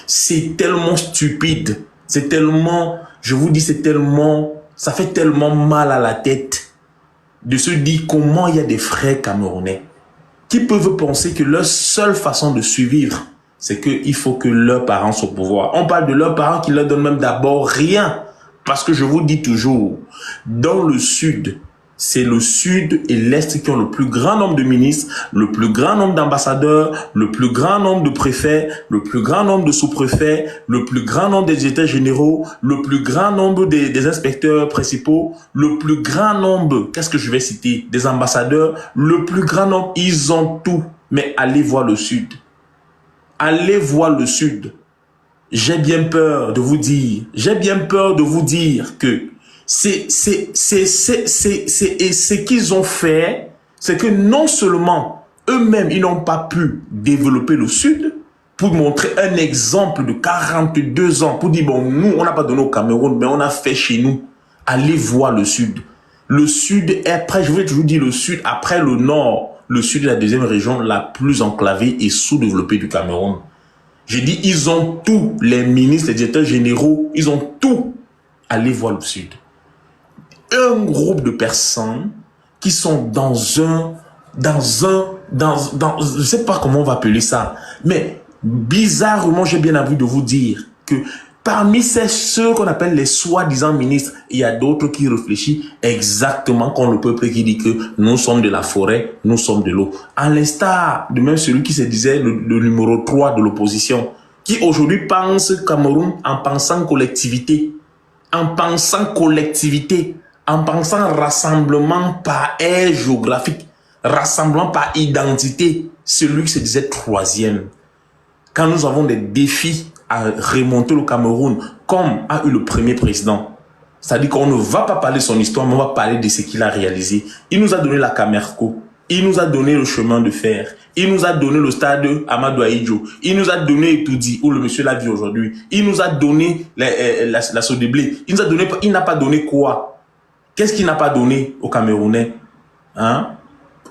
C'est tellement stupide. C'est tellement, je vous dis, c'est tellement, ça fait tellement mal à la tête de se dire comment il y a des frères camerounais qui peuvent penser que leur seule façon de survivre, c'est qu'il faut que leurs parents soient au pouvoir. On parle de leurs parents qui leur donnent même d'abord rien. Parce que je vous dis toujours, dans le sud, c'est le sud et l'est qui ont le plus grand nombre de ministres, le plus grand nombre d'ambassadeurs, le plus grand nombre de préfets, le plus grand nombre de sous-préfets, le plus grand nombre des états généraux, le plus grand nombre des inspecteurs principaux, le plus grand nombre, qu'est-ce que je vais citer, des ambassadeurs, le plus grand nombre, ils ont tout. Mais allez voir le sud. Allez voir le sud. J'ai bien peur de vous dire que ce qu'ils ont fait, c'est que non seulement eux-mêmes, ils n'ont pas pu développer le Sud pour montrer un exemple de 42 ans, pour dire, bon, nous, on n'a pas donné au Cameroun, mais on a fait chez nous. Allez voir le Sud. Le Sud est après, je vais toujours dire le Sud, après le Nord, le Sud est la deuxième région la plus enclavée et sous-développée du Cameroun. J'ai dit, ils ont tout, les ministres, les directeurs généraux, ils ont tout. Allez voir le Sud. Un groupe de personnes qui sont dans je sais pas comment on va appeler ça, mais bizarrement, j'ai bien envie de vous dire que parmi ceux qu'on appelle les soi-disant ministres, il y a d'autres qui réfléchissent exactement comme le peuple qui dit que nous sommes de la forêt, nous sommes de l'eau. À l'instar de même celui qui se disait le numéro 3 de l'opposition, qui aujourd'hui pense Cameroun en pensant collectivité, en pensant rassemblement par aire géographique, rassemblement par identité, celui qui se disait troisième. Quand nous avons des défis à remonter le Cameroun, comme a eu le premier président, c'est-à-dire qu'on ne va pas parler de son histoire, mais on va parler de ce qu'il a réalisé. Il nous a donné la Camerco, il nous a donné le chemin de fer, il nous a donné le stade Amadou Ahidjo, il nous a donné Etoudi, où le monsieur l'a vu aujourd'hui, il nous a donné la Sodeblé, il n'a pas donné quoi? Qu'est-ce qu'il n'a pas donné aux Camerounais? Hein?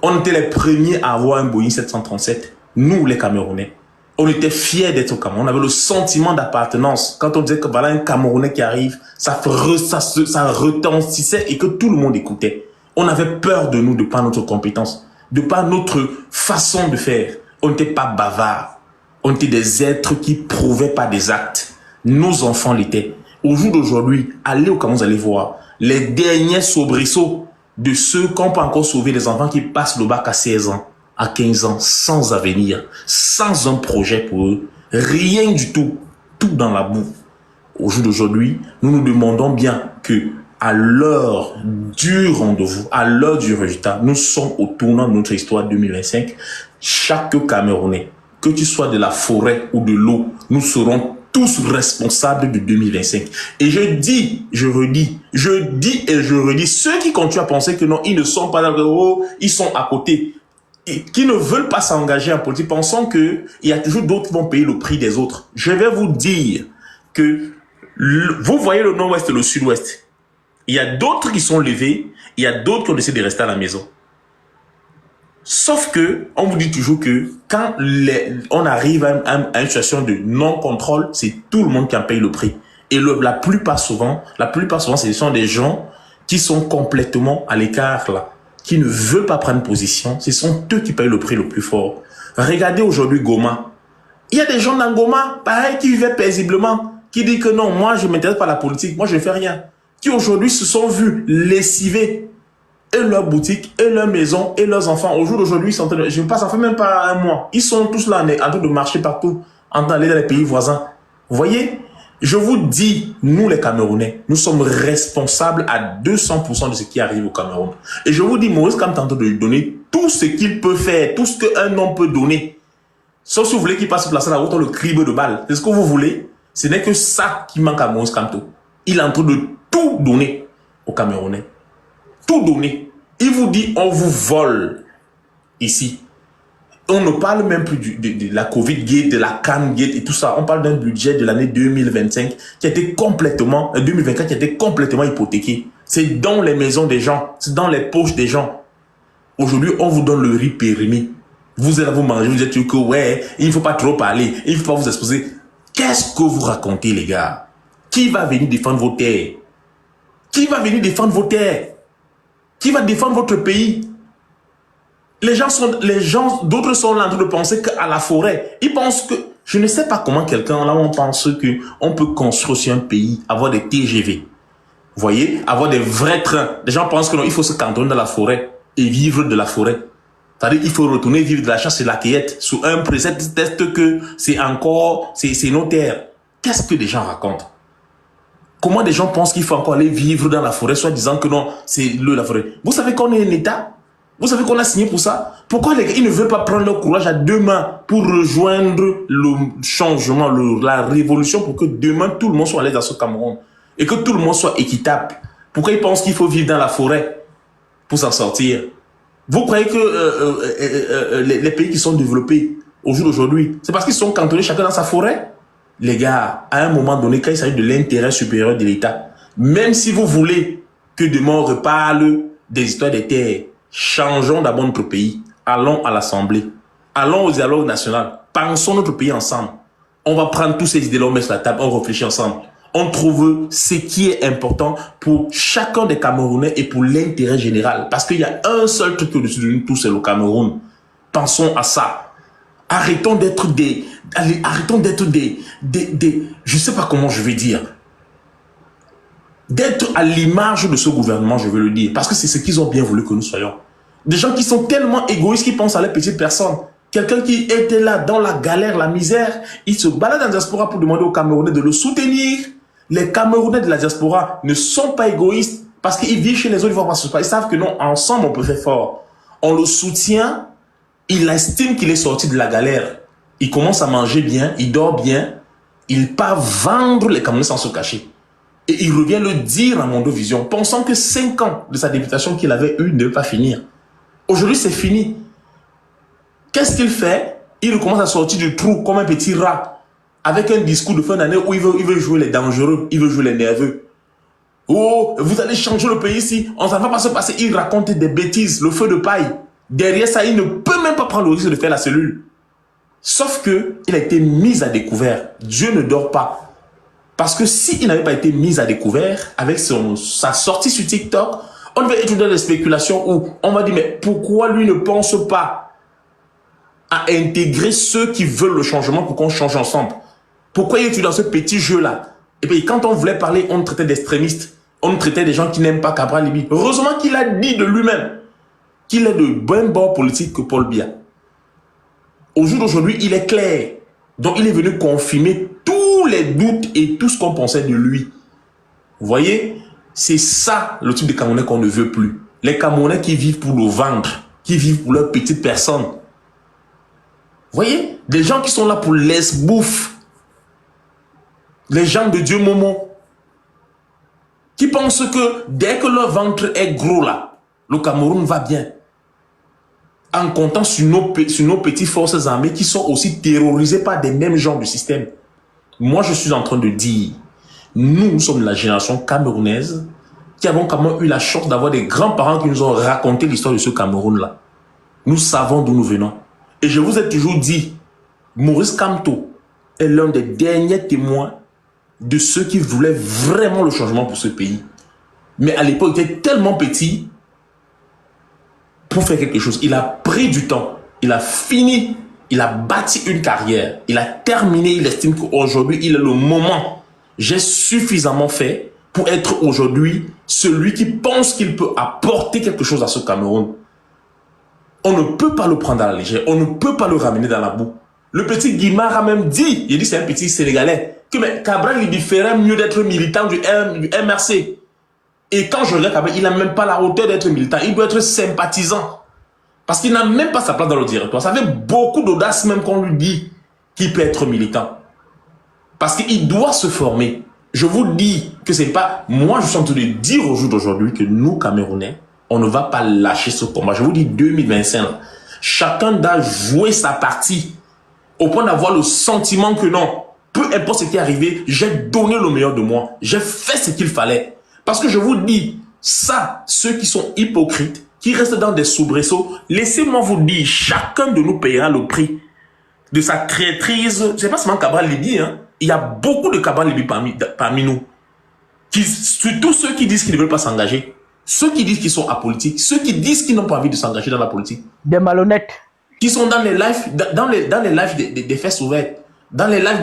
On était les premiers à avoir un Boeing 737. Nous, les Camerounais. On était fiers d'être au Cameroun. On avait le sentiment d'appartenance. Quand on disait que voilà un Camerounais qui arrive, ça retentissait et que tout le monde écoutait. On avait peur de nous, de par notre compétence, de par notre façon de faire. On n'était pas bavards. On était des êtres qui prouvaient par des actes. Nos enfants l'étaient. Au jour d'aujourd'hui, allez au Cameroun, vous allez voir les derniers soubresauts de ceux qui n'ont pas encore sauvé les enfants qui passent le bac à 16 ans, à 15 ans, sans avenir, sans un projet pour eux, rien du tout, tout dans la boue. Au jour d'aujourd'hui, nous nous demandons bien que à l'heure du rendez-vous, à l'heure du résultat, nous sommes au tournant de notre histoire 2025. Chaque Camerounais, que tu sois de la forêt ou de l'eau, nous serons tous responsables de 2025. Et je dis et je redis, ceux qui continuent à penser que non, ils ne sont pas dans le haut, ils sont à côté, et qui ne veulent pas s'engager en politique, pensant qu'il y a toujours d'autres qui vont payer le prix des autres. Je vais vous dire que vous voyez le nord-ouest et le sud-ouest. Il y a d'autres qui sont levés, il y a d'autres qui ont décidé de rester à la maison. Sauf que, on vous dit toujours que quand on arrive à une situation de non-contrôle, c'est tout le monde qui en paye le prix. Et la plupart souvent, ce sont des gens qui sont complètement à l'écart là, qui ne veulent pas prendre position. Ce sont eux qui payent le prix le plus fort. Regardez aujourd'hui Goma. Il y a des gens dans Goma, pareil, qui vivaient paisiblement, qui disent que non, moi je ne m'intéresse pas à la politique, moi je ne fais rien. Qui aujourd'hui se sont vus lessivés. Et leurs boutiques, et leurs maisons, et leurs enfants. Au jour d'aujourd'hui, ils sont en train de... Je ne sais pas, ça fait même pas un mois. Ils sont tous là en train de marcher partout, en train d'aller dans les pays voisins. Vous voyez? Je vous dis, nous les Camerounais, nous sommes responsables à 200% de ce qui arrive au Cameroun. Et je vous dis, Maurice Kamto est en train de lui donner tout ce qu'il peut faire, tout ce qu'un homme peut donner. Sauf si vous voulez qu'il passe sur la scène, autant le crible de balle. C'est ce que vous voulez? Ce n'est que ça qui manque à Maurice Kamto. Il est en train de tout donner aux Camerounais. Tout donner. Il vous dit, on vous vole ici. On ne parle même plus de la Covid-Gate, de la CAN-Gate et tout ça. On parle d'un budget de l'année 2025 qui a été complètement, 2024 qui a été complètement hypothéqué. C'est dans les maisons des gens, c'est dans les poches des gens. Aujourd'hui, on vous donne le riz périmé. Vous allez vous manger, vous dites que ouais, il ne faut pas trop parler, il ne faut pas vous exposer. Qu'est-ce que vous racontez, les gars? Qui va venir défendre vos terres? Qui va venir défendre vos terres? Qui va défendre votre pays? D'autres sont là en train de penser qu'à la forêt. Ils pensent que, je ne sais pas comment quelqu'un, là, on pense qu'on peut construire sur un pays, avoir des TGV. Vous voyez? Avoir des vrais trains. Les gens pensent que non, il faut se cantonner dans la forêt et vivre de la forêt. C'est-à-dire, il faut retourner vivre de la chasse et de la cueillette sous un prétexte que c'est nos terres. Qu'est-ce que les gens racontent? Comment des gens pensent qu'il faut encore aller vivre dans la forêt, soit disant que non, c'est la forêt. Vous savez qu'on est un État? Vous savez qu'on a signé pour ça? Pourquoi les gars, ils ne veulent pas prendre leur courage à deux mains pour rejoindre le changement, la révolution, pour que demain, tout le monde soit à l'aise dans ce Cameroun et que tout le monde soit équitable? Pourquoi ils pensent qu'il faut vivre dans la forêt pour s'en sortir? Vous croyez que les pays qui sont développés au jour d'aujourd'hui, c'est parce qu'ils sont cantonnés chacun dans sa forêt? Les gars, à un moment donné, quand il s'agit de l'intérêt supérieur de l'État, même si vous voulez que demain on reparle des histoires des terres, changeons d'abord notre pays. Allons à l'Assemblée. Allons au dialogue national. Pensons notre pays ensemble. On va prendre tous ces idées-là, on met sur la table, on réfléchit ensemble. On trouve ce qui est important pour chacun des Camerounais et pour l'intérêt général. Parce qu'il y a un seul truc au-dessus de nous tous, c'est le Cameroun. Pensons à ça. Arrêtons d'être je sais pas comment je vais dire, d'être à l'image de ce gouvernement, je veux le dire, parce que c'est ce qu'ils ont bien voulu que nous soyons. Des gens qui sont tellement égoïstes qu'ils pensent à les petites personnes. Quelqu'un qui était là dans la galère, la misère, il se balade dans la diaspora pour demander aux Camerounais de le soutenir. Les Camerounais de la diaspora ne sont pas égoïstes parce qu'ils vivent chez les autres, ils vont pas se passer. Ils savent que non, ensemble on peut faire fort. On le soutient. Il estime qu'il est sorti de la galère. Il commence à manger bien, il dort bien. Il part vendre les Camerounais sans se cacher. Et il revient le dire à Mondovision, pensant que 5 ans de sa députation qu'il avait eu ne devait pas finir. Aujourd'hui, c'est fini. Qu'est-ce qu'il fait? Il commence à sortir du trou comme un petit rat, avec un discours de fin d'année où il veut jouer les dangereux, il veut jouer les nerveux. Oh, vous allez changer le pays ici, on ne va pas se passer. Il raconte des bêtises, le feu de paille. Derrière ça, il ne peut même pas prendre le risque de faire la cellule. Sauf qu'il a été mis à découvert. Dieu ne dort pas. Parce que s'il n'avait pas été mis à découvert, avec sa sortie sur TikTok, on va étudier des spéculations où on va dire, mais pourquoi lui ne pense pas à intégrer ceux qui veulent le changement pour qu'on change ensemble? Pourquoi il est dans ce petit jeu-là? Et puis quand on voulait parler, on traitait d'extrémistes. On traitait des gens qui n'aiment pas Cabral Liby. Heureusement qu'il a dit de lui-même qu'il est de bon bord politique que Paul Biya. Au jour d'aujourd'hui, il est clair. Donc il est venu confirmer tous les doutes et tout ce qu'on pensait de lui. Vous voyez? C'est ça le type de Camerounais qu'on ne veut plus. Les Camerounais qui vivent pour le vendre, qui vivent pour leur petite personne. Vous voyez? Des gens qui sont là pour l'esbouffe. Les gens de Dieu Momo. Qui pensent que dès que leur ventre est gros là, le Cameroun va bien. En comptant sur nos petites forces armées qui sont aussi terrorisées par des mêmes gens du système. Moi, je suis en train de dire, nous sommes la génération camerounaise qui avons quand même eu la chance d'avoir des grands-parents qui nous ont raconté l'histoire de ce Cameroun-là. Nous savons d'où nous venons. Et je vous ai toujours dit, Maurice Kamto est l'un des derniers témoins de ceux qui voulaient vraiment le changement pour ce pays. Mais à l'époque, il était tellement petit pour faire quelque chose. Il a pris du temps, il a fini, il a bâti une carrière, il a terminé, il estime qu'aujourd'hui, il est le moment. J'ai suffisamment fait pour être aujourd'hui celui qui pense qu'il peut apporter quelque chose à ce Cameroun. On ne peut pas le prendre à la légère, on ne peut pas le ramener dans la boue. Le petit Guimard a même dit, il dit c'est un petit Sénégalais, que mais Cabral lui ferait mieux d'être militant du MRC. Et quand je regarde Cabral, il n'a même pas la hauteur d'être militant, il doit être sympathisant. Parce qu'il n'a même pas sa place dans le directoire. Ça fait beaucoup d'audace même qu'on lui dit qu'il peut être militant. Parce qu'il doit se former. Je vous dis que c'est pas... Moi, je suis en train de dire au jour d'aujourd'hui que nous, Camerounais, on ne va pas lâcher ce combat. Je vous dis 2025. Chacun doit jouer sa partie au point d'avoir le sentiment que non, peu importe ce qui est arrivé, j'ai donné le meilleur de moi. J'ai fait ce qu'il fallait. Parce que je vous dis, ça, ceux qui sont hypocrites, qui restent dans des soubresauts, laissez-moi vous dire, chacun de nous payera le prix de sa traîtrise. C'est pas seulement Cabral Liby, hein. Il y a beaucoup de Cabral Liby parmi nous. Surtout ceux qui disent qu'ils ne veulent pas s'engager. Ceux qui disent qu'ils sont apolitiques. Ceux qui disent qu'ils n'ont pas envie de s'engager dans la politique. Des malhonnêtes. Qui sont dans les lives, dans les lives des fesses ouvertes. Dans les lives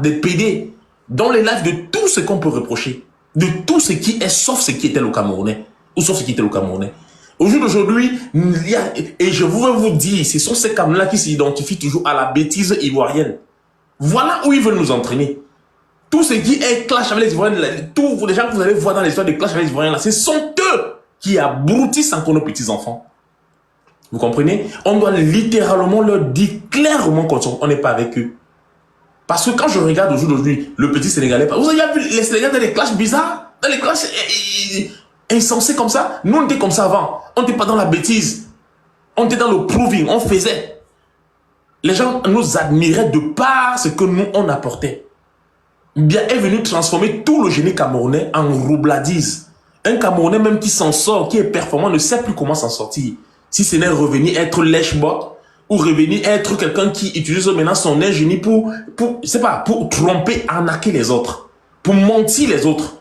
des PD. Dans les lives de tout ce qu'on peut reprocher. De tout ce qui est, sauf ce qui était le Camerounais. Ou sauf ce qui était le Camerounais. Au jour d'aujourd'hui, et je voudrais vous dire, ce sont ces Camerounais qui s'identifient toujours à la bêtise ivoirienne. Voilà où ils veulent nous entraîner. Tout ce qui est clash avec les Ivoiriens, tous les gens que vous allez voir dans l'histoire de clash avec les Ivoiriens, là, ce sont eux qui abroutissent encore nos petits-enfants. Vous comprenez? On doit littéralement leur dire clairement qu'on n'est pas avec eux. Parce que quand je regarde aujourd'hui le petit Sénégalais, vous avez vu les Sénégalais dans les clashs bizarres, dans les clashs insensés comme ça? Nous, on était comme ça avant. On n'était pas dans la bêtise. On était dans le proving, on faisait. Les gens nous admiraient de par ce que nous, on apportait. Bien est venu transformer tout le génie camerounais en roubladise. Un Camerounais même qui s'en sort, qui est performant, ne sait plus comment s'en sortir. Si ce n'est revenir être lèche-bot, ou revenir être quelqu'un qui utilise maintenant son ingénie pour tromper, arnaquer les autres, pour mentir les autres,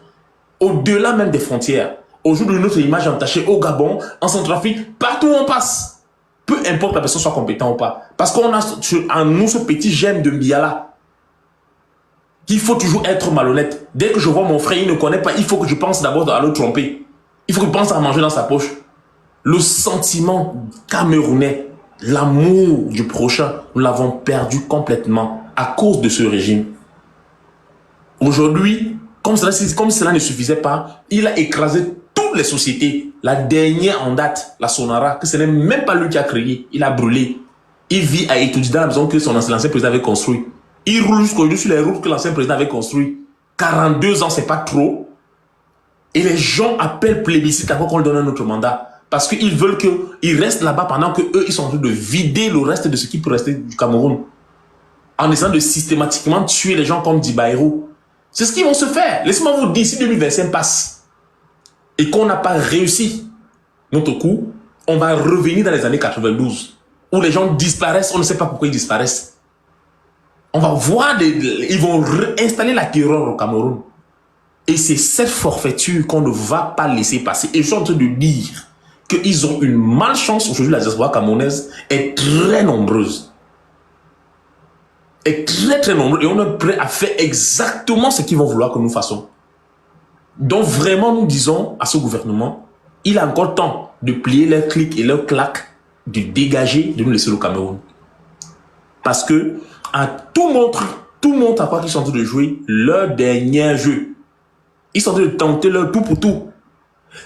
au-delà même des frontières. Aujourd'hui, notre image entachée au Gabon, en Centrafrique, partout où on passe. Peu importe la personne soit compétente ou pas. Parce qu'on a en nous ce petit gemme de Mbiala. Qu'il faut toujours être malhonnête. Dès que je vois mon frère, il ne connaît pas, il faut que je pense d'abord à le tromper. Il faut que je pense à manger dans sa poche. Le sentiment camerounais, l'amour du prochain, nous l'avons perdu complètement à cause de ce régime. Aujourd'hui, comme cela ne suffisait pas, il a écrasé toutes les sociétés. La dernière en date, la Sonara, que ce n'est même pas lui qui a créé, il a brûlé. Il vit à étudier dans la maison que l'ancien président avait construit. Il roule jusqu'aujourd'hui sur les routes que l'ancien président avait construit. 42 ans, c'est pas trop. Et les gens appellent plébiscite avant qu'on lui donne un autre mandat. Parce qu'ils veulent qu'ils restent là-bas pendant qu'eux, ils sont en train de vider le reste de ce qui peut rester du Cameroun. En essayant de systématiquement tuer les gens comme Dibaïrou. C'est ce qu'ils vont se faire. Laissez-moi vous dire, si 2025 passe et qu'on n'a pas réussi notre coup, on va revenir dans les années 92, où les gens disparaissent, on ne sait pas pourquoi ils disparaissent. On va voir, ils vont réinstaller la terreur au Cameroun. Et c'est cette forfaiture qu'on ne va pas laisser passer. Et je suis en train de dire qu'ils ont une malchance. Aujourd'hui, la diaspora camerounaise est très nombreuse. Est très très nombreuse. Et on est prêt à faire exactement ce qu'ils vont vouloir que nous fassions. Donc vraiment, nous disons à ce gouvernement, il a encore temps de plier leurs clics et leurs claques, de dégager, de nous laisser le Cameroun. Parce que à tout montre à quoi qu'ils sont en train de jouer leur dernier jeu. Ils sont en train de tenter leur tout pour tout.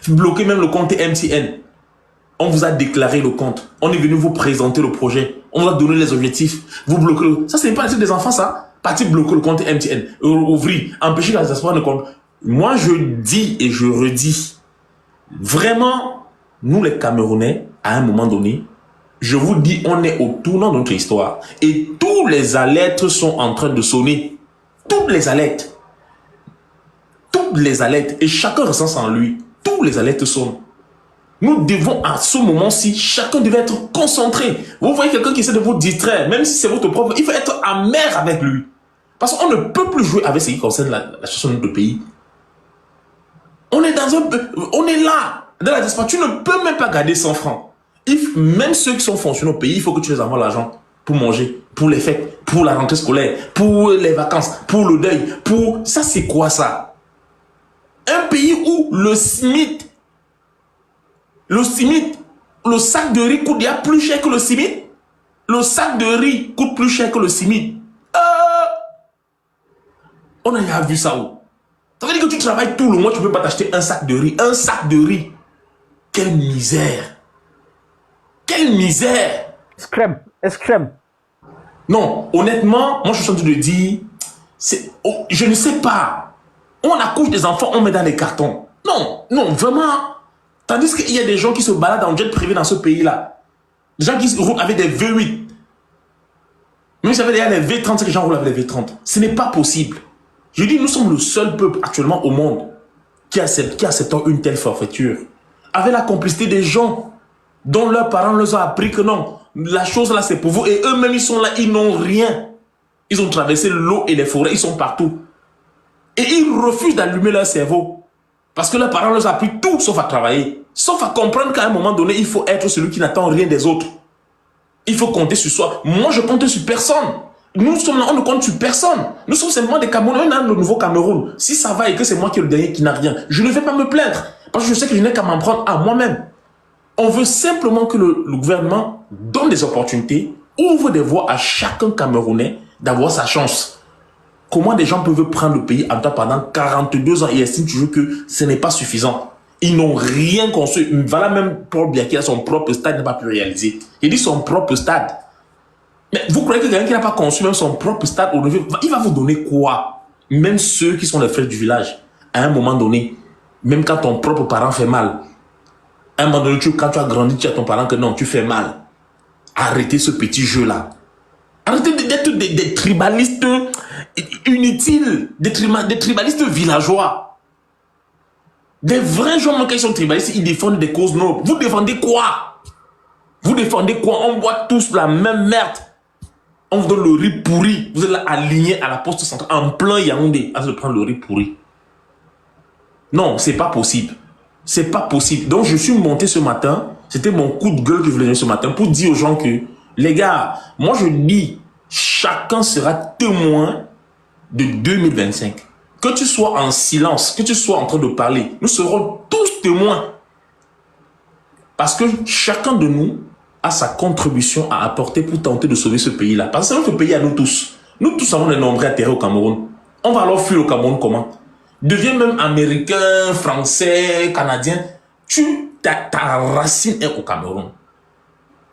Bloquer même le compte MTN. On vous a déclaré le compte. On est venu vous présenter le projet. On vous a donné les objectifs. Vous bloquez le... Ça, c'est pas un truc des enfants, ça. Partir bloquer le compte MTN. Ouvrir. Empêcher que la diaspora ne compte. Moi, je dis et je redis. Vraiment, nous les Camerounais, à un moment donné, je vous dis, on est au tournant de notre histoire. Et tous les alertes sont en train de sonner. Toutes les alertes. Toutes les alertes. Et chacun ressent ça en lui. Tous les alertes sonnent. Nous devons, à ce moment-ci, chacun devait être concentré. Vous voyez quelqu'un qui essaie de vous distraire, même si c'est votre propre, il faut être amer avec lui. Parce qu'on ne peut plus jouer avec ce qui concerne la situation de notre pays. On est là, dans la diaspora. Tu ne peux même pas garder 100 francs. Même ceux qui sont fonctionnaires au pays, il faut que tu les envoies l'argent pour manger, pour les fêtes, pour la rentrée scolaire, pour les vacances, pour le deuil, pour... Ça, c'est quoi ça? Un pays où le SMIC, le sac de riz coûte déjà plus cher que le SMIC. Le sac de riz coûte plus cher que le SMIC. On a déjà vu ça où? Ça veut dire que tu travailles tout le mois, tu ne peux pas t'acheter un sac de riz. Un sac de riz. Quelle misère. Quelle misère. Extrême. Non, honnêtement, moi je suis en train de dire, je ne sais pas. On accouche des enfants, on met dans les cartons. Non, vraiment. Tandis qu'il y a des gens qui se baladent en jet privé dans ce pays-là. Des gens qui roulent avec des V8. Même si il y a les V30, c'est que les gens roulent avec les V30. Ce n'est pas possible. Je dis, nous sommes le seul peuple actuellement au monde qui accepte une telle forfaiture. Avec la complicité des gens dont leurs parents leur ont appris que non, la chose là c'est pour vous. Et eux-mêmes ils sont là, ils n'ont rien. Ils ont traversé l'eau et les forêts, ils sont partout. Et ils refusent d'allumer leur cerveau. Parce que leurs parents leur ont appris tout sauf à travailler. Sauf à comprendre qu'à un moment donné, il faut être celui qui n'attend rien des autres. Il faut compter sur soi. Moi, je compte sur personne. Nous sommes là, on ne compte sur personne. Nous sommes simplement des Camerounais dans le nouveau Cameroun. Si ça va et que c'est moi qui est le dernier qui n'a rien, je ne vais pas me plaindre. Parce que je sais que je n'ai qu'à m'en prendre à moi-même. On veut simplement que le gouvernement donne des opportunités, ouvre des voies à chacun Camerounais d'avoir sa chance. Comment des gens peuvent prendre le pays en temps pendant 42 ans et estiment toujours que ce n'est pas suffisant? Ils n'ont rien construit. Voilà, même Paul Biya qui a son propre stade n'a pas pu réaliser. Il dit son propre stade. Mais vous croyez que quelqu'un qui n'a pas construit même son propre stade, il va vous donner quoi? Même ceux qui sont les frères du village, à un moment donné, même quand ton propre parent fait mal, à un moment donné, quand tu as grandi, tu as ton parent que non, tu fais mal. Arrêtez ce petit jeu-là. Arrêtez d'être des tribalistes inutiles, des tribalistes villageois. Des vrais gens, quand ils sont tribalistes, ils défendent des causes nobles. Vous défendez quoi? Vous défendez quoi? On boit tous la même merde. On vous donne le riz pourri. Vous êtes là aligné à la poste centrale, en plein Yaoundé, à se prendre le riz pourri. Non, c'est pas possible. C'est pas possible. Donc, je suis monté ce matin. C'était mon coup de gueule que je voulais donner ce matin pour dire aux gens que, les gars, moi je dis, chacun sera témoin de 2025. Que tu sois en silence, que tu sois en train de parler, nous serons tous témoins. Parce que chacun de nous a sa contribution à apporter pour tenter de sauver ce pays-là. Parce que c'est notre pays à nous tous. Nous tous avons des nombreux intérêts au Cameroun. On va alors fuir au Cameroun comment? Deviens même américain, français, canadien. Ta racine est au Cameroun.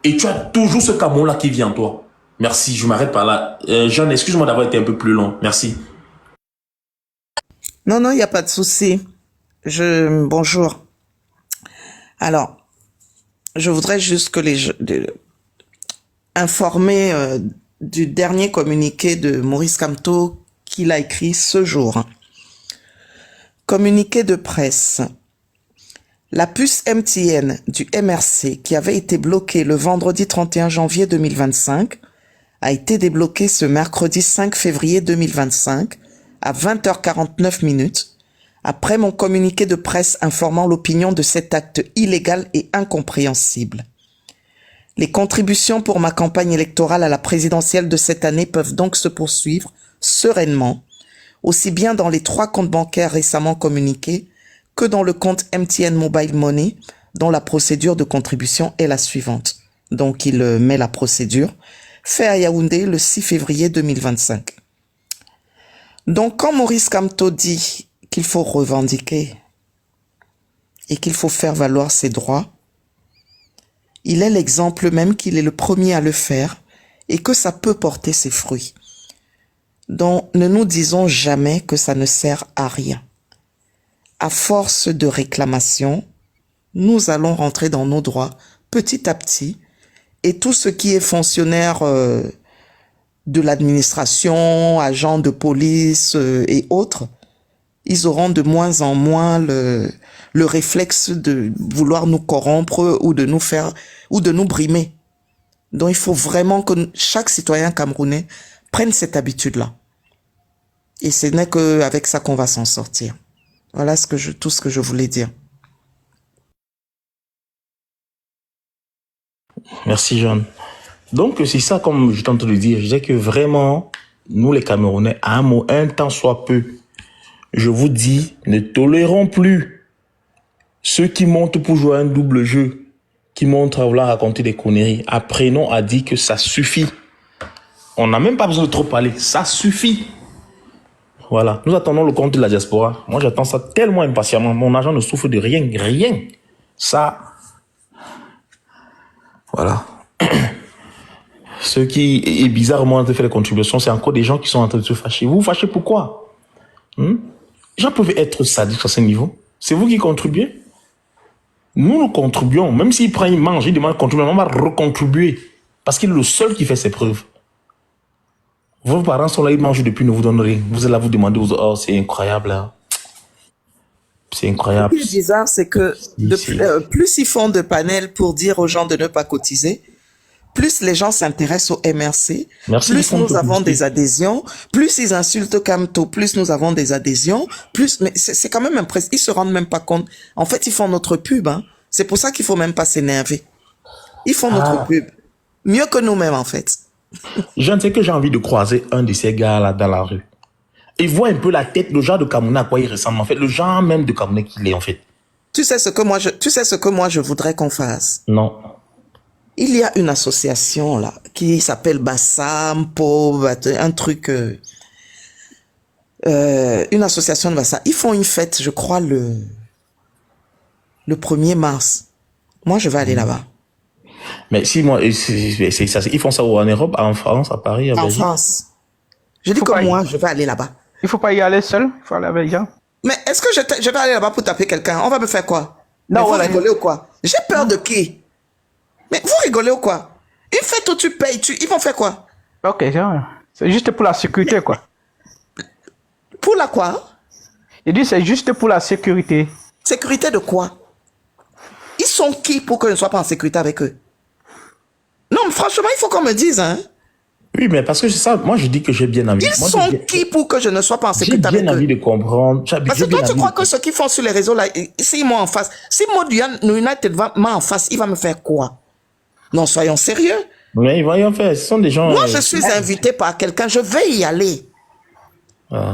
Et tu as toujours ce Cameroun-là qui vit en toi. Merci, je m'arrête par là. Jeanne, excuse-moi d'avoir été un peu plus long. Merci. Non, il n'y a pas de souci. Bonjour. Alors, je voudrais juste que informer du dernier communiqué de Maurice Kamto qu'il a écrit ce jour. Communiqué de presse. La puce MTN du MRC qui avait été bloquée le vendredi 31 janvier 2025 a été débloquée ce mercredi 5 février 2025 à 20h49 minutes après mon communiqué de presse informant l'opinion de cet acte illégal et incompréhensible. Les contributions pour ma campagne électorale à la présidentielle de cette année peuvent donc se poursuivre sereinement, aussi bien dans les 3 comptes bancaires récemment communiqués que dans le compte MTN Mobile Money, dont la procédure de contribution est la suivante. Donc il met la procédure, fait à Yaoundé le 6 février 2025. Donc quand Maurice Kamto dit qu'il faut revendiquer et qu'il faut faire valoir ses droits, il est l'exemple même qu'il est le premier à le faire et que ça peut porter ses fruits. Donc ne nous disons jamais que ça ne sert à rien. À force de réclamation, nous allons rentrer dans nos droits petit à petit et tout ce qui est fonctionnaire de l'administration, agents de police et autres, ils auront de moins en moins le réflexe de vouloir nous corrompre ou de nous faire ou de nous brimer. Donc il faut vraiment que chaque citoyen camerounais prenne cette habitude-là. Et ce n'est qu'avec ça qu'on va s'en sortir. Voilà tout ce que je voulais dire. Merci, John. Donc, c'est ça, comme je tente de le dire. Je disais que vraiment, nous, les Camerounais, à un temps soit peu, je vous dis, ne tolérons plus ceux qui montent pour jouer un double jeu, qui montrent à vouloir raconter des conneries. Apprenons à dire que ça suffit. On n'a même pas besoin de trop parler. Ça suffit. Voilà. Nous attendons le compte de la diaspora. Moi, j'attends ça tellement impatiemment. Mon argent ne souffre de rien. Rien. Ça. Voilà. Ce qui est bizarrement en train de faire les contributions, c'est encore des gens qui sont en train de se fâcher. Vous vous fâchez pourquoi? Les gens peuvent être sadiques à ce niveau. C'est vous qui contribuez. Nous contribuons. Même s'il prend, il mange, il demande de contribuer, on va recontribuer. Parce qu'il est le seul qui fait ses preuves. Vos parents sont là, ils mangent depuis, ne vous donnent rien. Vous êtes là, vous demandez, oh, c'est incroyable. Hein. C'est incroyable. Ce qui est bizarre, c'est que plus ils font de panels pour dire aux gens de ne pas cotiser, plus les gens s'intéressent au MRC, plus nous avons des adhésions, plus ils insultent Kamto, plus nous avons des adhésions, plus, mais c'est quand même impressionnant. Ils se rendent même pas compte. En fait, ils font notre pub, hein. C'est pour ça qu'il faut même pas s'énerver. Ils font notre pub. Mieux que nous-mêmes, en fait. Je ne sais que j'ai envie de croiser un de ces gars-là dans la rue. Et voit un peu la tête, le genre de Camerounais à quoi il ressemble, en fait. Le genre même de Camerounais qu'il est, en fait. Tu sais ce que moi je voudrais qu'on fasse? Non. Il y a une association là qui s'appelle Bassam, Pauvre, un truc, une association de Bassam. Ils font une fête, je crois, le 1er mars. Moi, je vais aller là-bas. Mais si moi, ils font ça en Europe, en France, à Paris, à Belgique. En France. Je dis que moi, je vais aller là-bas. Il faut pas y aller seul, il faut aller avec les gens. Mais est-ce que je vais aller là-bas pour taper quelqu'un? On va me faire quoi? Non, vous rigolez ou quoi? J'ai peur de qui? Mais vous rigolez ou quoi? Une fête où tu payes, ils vont faire quoi? Ok, c'est juste pour la sécurité, quoi. Pour la quoi? Il dit c'est juste pour la sécurité. Sécurité de quoi? Ils sont qui pour que je ne sois pas en sécurité avec eux? Non, mais franchement, il faut qu'on me dise, hein. Oui, mais parce que c'est ça, moi je dis que j'ai bien envie. Ils sont qui pour que je ne sois pas en sécurité avec eux? J'ai bien envie de comprendre. Parce que toi, tu crois que ce qu'ils font sur les réseaux, là, s'ils m'ont en face, si Modian United m'a en face, il va me faire quoi? Non, soyons sérieux. Mais ils vont y en faire, ce sont des gens... Moi, je suis invité par quelqu'un, je vais y aller.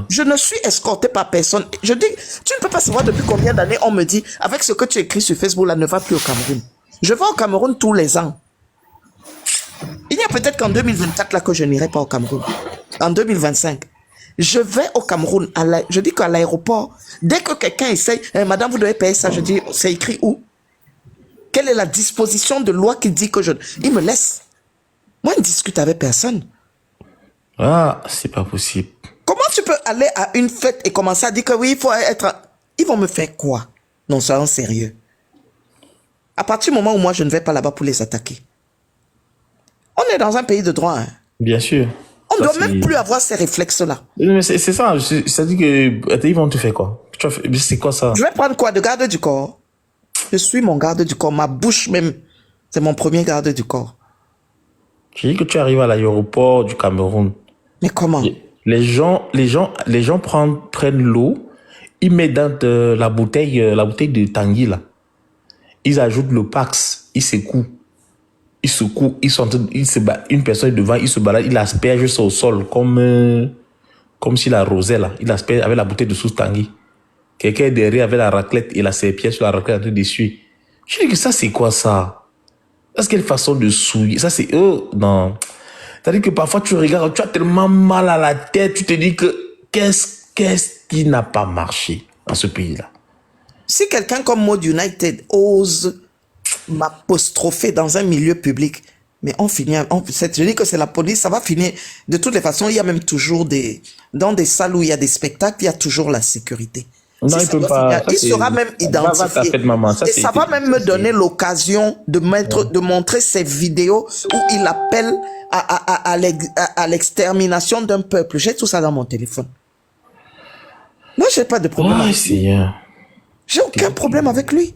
Je ne suis escorté par personne. Je dis, tu ne peux pas savoir depuis combien d'années on me dit, avec ce que tu écris sur Facebook, là, ne va plus au Cameroun. Je vais au Cameroun tous les ans. Il y a peut-être qu'en 2024 là que je n'irai pas au Cameroun. En 2025. Je vais au Cameroun. Je dis qu'à l'aéroport, dès que quelqu'un essaye, madame, vous devez payer ça, je dis, c'est écrit où? Quelle est la disposition de loi qui dit que je... Il me laisse. Moi, je ne discute avec personne. Ah, c'est pas possible. Comment tu peux aller à une fête et commencer à dire que oui, il faut être... Ils vont me faire quoi? Non, soyons sérieux. À partir du moment où moi, je ne vais pas là-bas pour les attaquer. On est dans un pays de droit. Hein. Bien sûr. On ne doit même plus avoir ces réflexes-là. Mais c'est ça. Ça dit que... Ils vont te faire quoi? C'est quoi ça? Je vais prendre quoi? De garde du corps? Je suis mon garde du corps. Ma bouche même, c'est mon premier garde du corps. J'ai dit que tu arrives à l'aéroport du Cameroun. Mais comment? Les gens prennent l'eau, ils mettent dans la bouteille de Tanguy là. Ils ajoutent le Pax, ils secouent. Ils secouent, une personne est devant, il se balade, il asperge ça au sol comme s'il arrosait là. Il asperge avec la bouteille de sauce Tanguy. Quelqu'un est derrière avec la raclette et la serpillère sur la raclette en train d'essuyer. Je dis que ça c'est quoi ça? Ça c'est quelle façon de souiller? Ça c'est non. C'est-à-dire que parfois tu regardes, tu as tellement mal à la tête, tu te dis que qu'est-ce qui n'a pas marché dans ce pays-là? Si quelqu'un comme Mode United ose m'apostropher dans un milieu public, mais on finit, je dis que c'est la police, ça va finir. De toutes les façons, il y a même toujours dans des salles où il y a des spectacles, il y a toujours la sécurité. Non, il peut pas. Il sera même identifié. Et ça va même me donner l'occasion de montrer ces vidéos où il appelle à l'extermination d'un peuple. J'ai tout ça dans mon téléphone. Moi, j'ai pas de problème. J'ai aucun problème avec lui.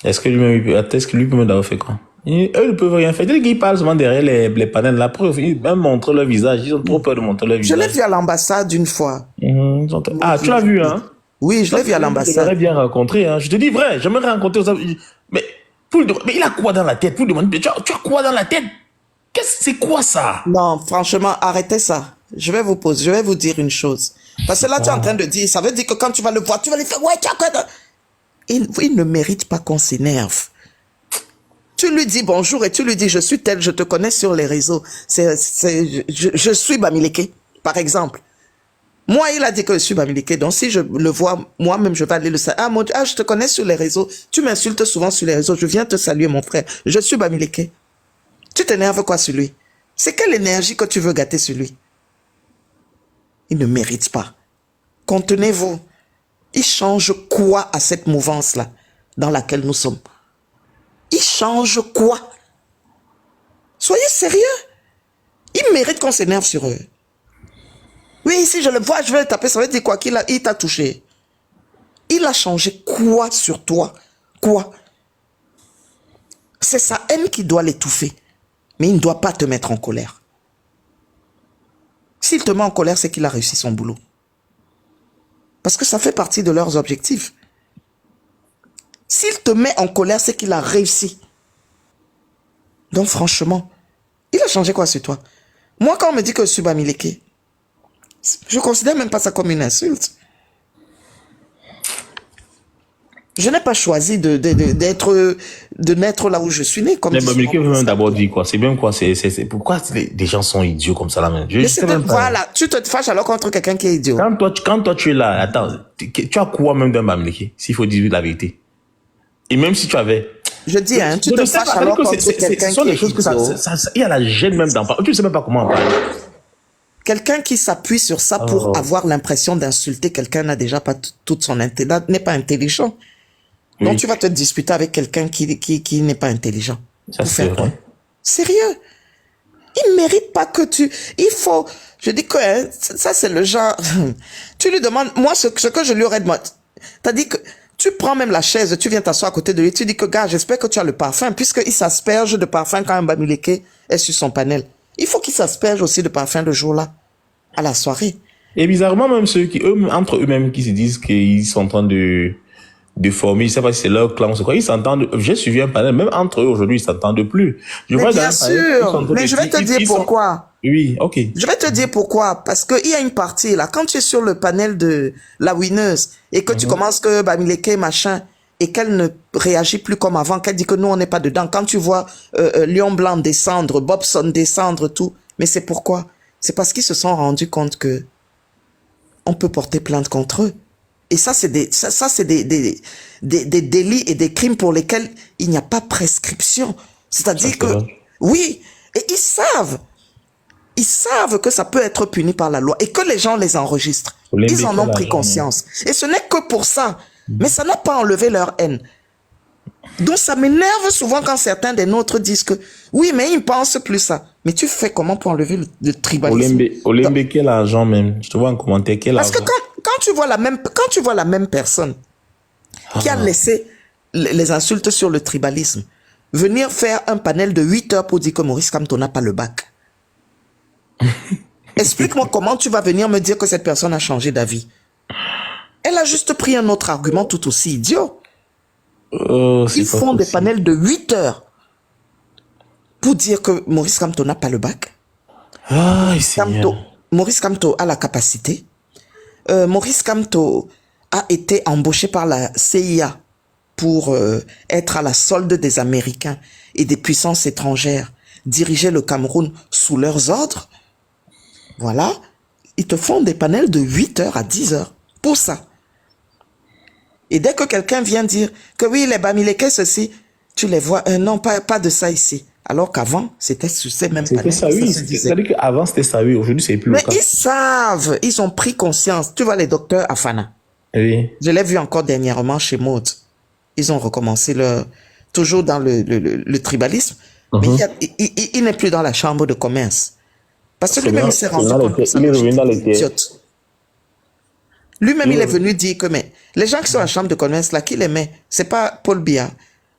Est-ce que lui peut d'avoir fait quoi? Eux ne peuvent rien faire. Dès qu'ils parlent seulement derrière les panels, la preuve, ils même montrent leur visage. Ils ont trop peur de montrer leur visage. Je l'ai vu à l'ambassade une fois. Ah, tu l'as vu, hein? Oui, je l'ai vu à l'ambassade. J'aimerais bien rencontrer, hein. Je te dis vrai, j'aimerais rencontrer. Mais il a quoi dans la tête? Vous demandez, tu as quoi dans la tête? C'est quoi ça? Non, franchement, arrêtez ça. Je vais vous dire une chose. Parce que là, tu es en train de dire, ça veut dire que quand tu vas le voir, tu vas lui faire, ouais, tu as quoi? Il ne mérite pas qu'on s'énerve. Tu lui dis bonjour et tu lui dis je suis tel, je te connais sur les réseaux. Je suis Bamileke, par exemple. Moi, il a dit que je suis Bamileke. Donc, si je le vois, moi-même, je vais aller le saluer. Je te connais sur les réseaux. Tu m'insultes souvent sur les réseaux. Je viens te saluer, mon frère. Je suis Bamileke. Tu t'énerves quoi sur lui? C'est quelle énergie que tu veux gâter sur lui? Il ne mérite pas. Contenez-vous. Il change quoi à cette mouvance-là dans laquelle nous sommes? Il change quoi? Soyez sérieux. Il mérite qu'on s'énerve sur eux. Oui, si je le vois, je vais le taper. Ça veut dire quoi? Il t'a touché. Il a changé quoi sur toi? Quoi? C'est sa haine qui doit l'étouffer. Mais il ne doit pas te mettre en colère. S'il te met en colère, c'est qu'il a réussi son boulot. Parce que ça fait partie de leurs objectifs. S'il te met en colère, c'est qu'il a réussi. Donc franchement, il a changé quoi sur toi? Moi, quand on me dit que je suis Bamileke, je ne considère même pas ça comme une insulte. Je n'ai pas choisi de naître là où je suis né. Mais Bamileke veut même d'abord dire quoi? C'est bien quoi? Pourquoi des gens sont idiots comme ça là même? Voilà, tu te fâches alors contre quelqu'un qui est idiot. Quand toi tu es là, attends, tu as quoi même d'un Bamileke? S'il faut dire la vérité. Et même si tu avais... Je dis, hein, tu te fâches alors contre quelqu'un qui est idiot. Il y a la gêne même d'en parler. Tu ne sais même pas comment en parler. Quelqu'un qui s'appuie sur ça pour avoir l'impression d'insulter quelqu'un n'a déjà pas toute son intelligence, n'est pas intelligent. Oui. Donc tu vas te disputer avec quelqu'un qui n'est pas intelligent. Ça c'est vrai. Sérieux? Il ne mérite pas que tu... Il faut... Je dis que hein, ça c'est le genre... Tu lui demandes... Moi, ce que je lui aurais demandé... T'as dit que... Tu prends même la chaise, tu viens t'asseoir à côté de lui, tu dis que gars, j'espère que tu as le parfum, puisqu'il s'asperge de parfum quand un Bamileke est sur son panel. Il faut qu'il s'asperge aussi de parfum le jour-là, à la soirée. Et bizarrement, même ceux qui, entre eux-mêmes, qui se disent qu'ils sont en train de former, je sais pas si c'est leur clan ou c'est quoi, ils s'entendent. J'ai suivi un panel, même entre eux aujourd'hui, ils s'entendent plus. Bien sûr, mais je vais te dire pourquoi. Oui, ok. Je vais te dire pourquoi. Parce qu'il y a une partie là, quand tu es sur le panel de la winneuse et que tu commences que Bamileke machin et qu'elle ne réagit plus comme avant, qu'elle dit que nous on n'est pas dedans. Quand tu vois Lion Blanc descendre, Bobson descendre, tout. Mais c'est pourquoi? C'est parce qu'ils se sont rendus compte que on peut porter plainte contre eux. Et ça, c'est des délits et des crimes pour lesquels il n'y a pas prescription. C'est-à-dire que, oui, et ils savent que ça peut être puni par la loi et que les gens les enregistrent. Ils en ont pris conscience. Et ce n'est que pour ça. Mais ça n'a pas enlevé leur haine. Donc ça m'énerve souvent quand certains des nôtres disent que oui, mais ils ne pensent plus ça. Mais tu fais comment pour enlever le tribalisme? Olembe, quel argent même? Je te vois en commentaire, quel argent? Parce que quand tu vois la même personne qui a laissé les insultes sur le tribalisme, venir faire un panel de 8 heures pour dire que Maurice Kamto n'a pas le bac. Explique-moi comment tu vas venir me dire que cette personne a changé d'avis. Elle a juste pris un autre argument tout aussi idiot. Ils font des panels de 8 heures pour dire que Maurice Kamto n'a pas le bac. Maurice Kamto a la capacité. Maurice Kamto a été embauché par la CIA pour être à la solde des Américains et des puissances étrangères, diriger le Cameroun sous leurs ordres. Voilà. Ils te font des panels de 8 heures à 10 heures pour ça. Et dès que quelqu'un vient dire que oui, les Bamileke, ceci, tu les vois, non, pas de ça ici. Alors qu'avant, c'était sur ces mêmes panels. C'était ça, oui. C'est-à-dire qu'avant, c'était ça, oui. Aujourd'hui, c'est plus le cas. Mais ils savent, ils ont pris conscience. Tu vois les docteurs Afana. Oui. Je l'ai vu encore dernièrement chez Maud. Ils ont recommencé toujours dans le tribalisme. Mais il n'est plus dans la chambre de commerce. Parce que lui-même, il s'est rendu compte que il est revenu dans les terres. Lui-même, il est venu dire que mais les gens qui sont en chambre de commerce, là, qui les met, c'est pas Paul Biya.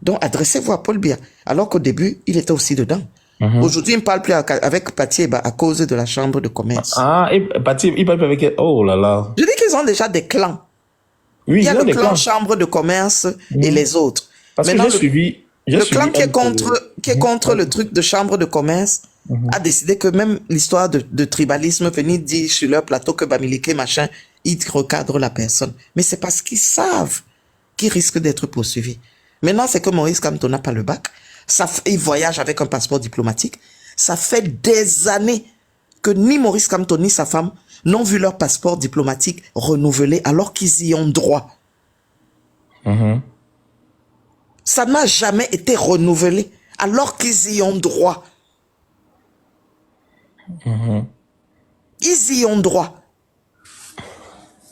Donc, adressez-vous à Paul Biya. Alors qu'au début, il était aussi dedans. Aujourd'hui, il ne parle plus avec Pati Eba à cause de la chambre de commerce. Ah, et Pati, il parle plus avec elle. Oh là là. Je dis qu'ils ont déjà des clans. Oui, il y a le clan chambre de commerce et les autres. Parce maintenant, que le clan qui est contre le truc de chambre de commerce a décidé que même l'histoire de tribalisme, venir dire sur leur plateau que Bamileke, machin, ils recadrent la personne. Mais c'est parce qu'ils savent qu'ils risquent d'être poursuivis. Maintenant, c'est que Maurice Kamto n'a pas le bac. Il voyage avec un passeport diplomatique. Ça fait des années que ni Maurice Kamto ni sa femme n'ont vu leur passeport diplomatique renouvelé alors qu'ils y ont droit. Ça n'a jamais été renouvelé alors qu'ils y ont droit. Ils y ont droit.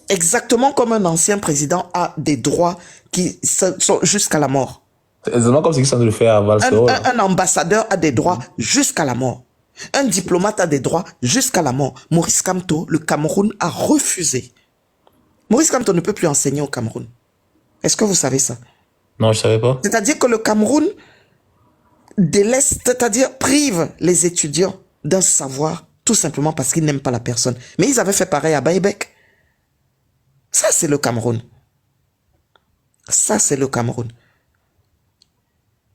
Exactement comme un ancien président a des droits qui sont jusqu'à la mort. C'est exactement comme ce qu'ils sont en train de faire à Valsoro. Un ambassadeur a des droits jusqu'à la mort. Un diplomate a des droits jusqu'à la mort. Maurice Kamto, le Cameroun a refusé. Maurice Kamto ne peut plus enseigner au Cameroun. Est-ce que vous savez ça? Non, je ne savais pas. C'est-à-dire que le Cameroun délaisse, c'est-à-dire prive les étudiants d'un savoir tout simplement parce qu'ils n'aiment pas la personne. Mais ils avaient fait pareil à Baïbek. Ça, c'est le Cameroun. Ça, c'est le Cameroun.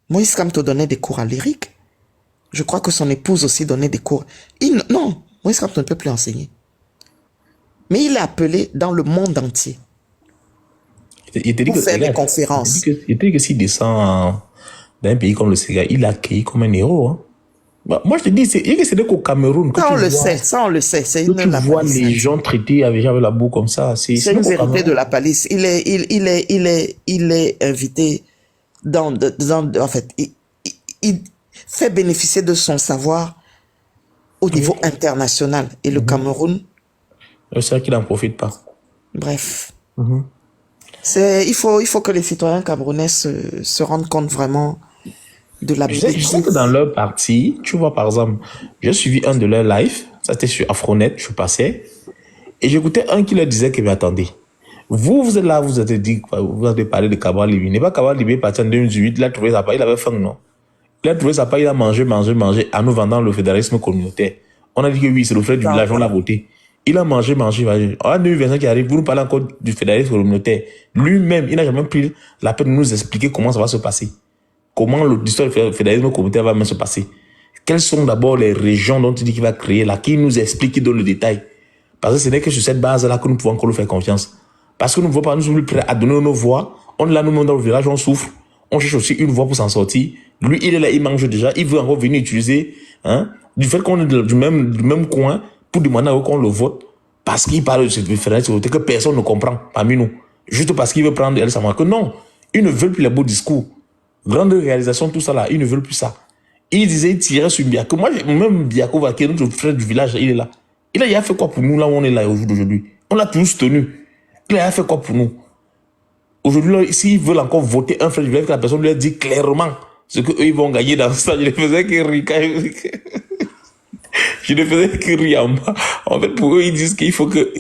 Maurice Kamto donnait des cours à lyrique. Je crois que son épouse aussi donnait des cours. Non, Maurice Kamto ne peut plus enseigner. Mais il est appelé dans le monde entier. Pour faire des conférences. Il te dit que s'il descend dans un pays comme le Sénégal, il est accueilli comme un héros. Hein. Bah, moi, je te dis, c'est qu'au Cameroun. Ça, on le sait. C'est une tu vois les gens traités avec la boue comme ça. C'est une vérité de la palisse. Il est invité en fait, il fait bénéficier de son savoir au niveau international. Et le Cameroun... C'est vrai qu'il n'en profite pas. Bref. Il faut que les citoyens camerounais se rendent compte vraiment de la bêtise. Je sais que dans leur parti, tu vois, par exemple, j'ai suivi un de leurs lives, ça c'était sur Afronet, je passais, et j'écoutais un qui leur disait que, mais attendez, vous êtes là, vous avez parlé de Cabral Libé. N'est pas Cabral Libé parti en 2018, il a trouvé sa part, il avait faim, non? Il a trouvé sa part, il a mangé, en nous vendant le fédéralisme communautaire. On a dit que oui, c'est le frère du village, on l'a voté. Il a mangé. On a 2025 qui arrive, vous nous parlez encore du fédéralisme communautaire. Lui-même, il n'a jamais pris la peine de nous expliquer comment ça va se passer. Comment l'histoire du fédéralisme communautaire va même se passer. Quelles sont d'abord les régions dont il dit qu'il va créer là, qui nous explique, qui donne le détail. Parce que ce n'est que sur cette base-là que nous pouvons encore lui faire confiance. Parce que nous ne pouvons pas, nous sommes prêts à donner nos voix. On est là, nous-mêmes dans le village, on souffre. On cherche aussi une voix pour s'en sortir. Lui, il est là, il mange déjà. Il veut encore venir utiliser, du fait qu'on est du même coin, pour demander qu'on le vote, parce qu'il parle de ce fédéralisme que personne ne comprend parmi nous. Juste parce qu'il veut prendre elle savoir que non, ils ne veulent plus les beaux discours. Grande réalisation, tout ça là, ils ne veulent plus ça. Il disait, il tirait sur Biako. Moi, même Biako, qui est notre frère du village, il est là. Il a fait quoi pour nous là où on est là aujourd'hui? On l'a tous tenu. Il a fait quoi pour nous? Aujourd'hui, s'ils veulent encore voter un frère du village, que la personne lui a dit clairement ce qu'eux ils vont gagner dans ça, je ne faisais que rire. Je ne faisais que rire en bas. En fait, pour eux, ils disent qu'il faut que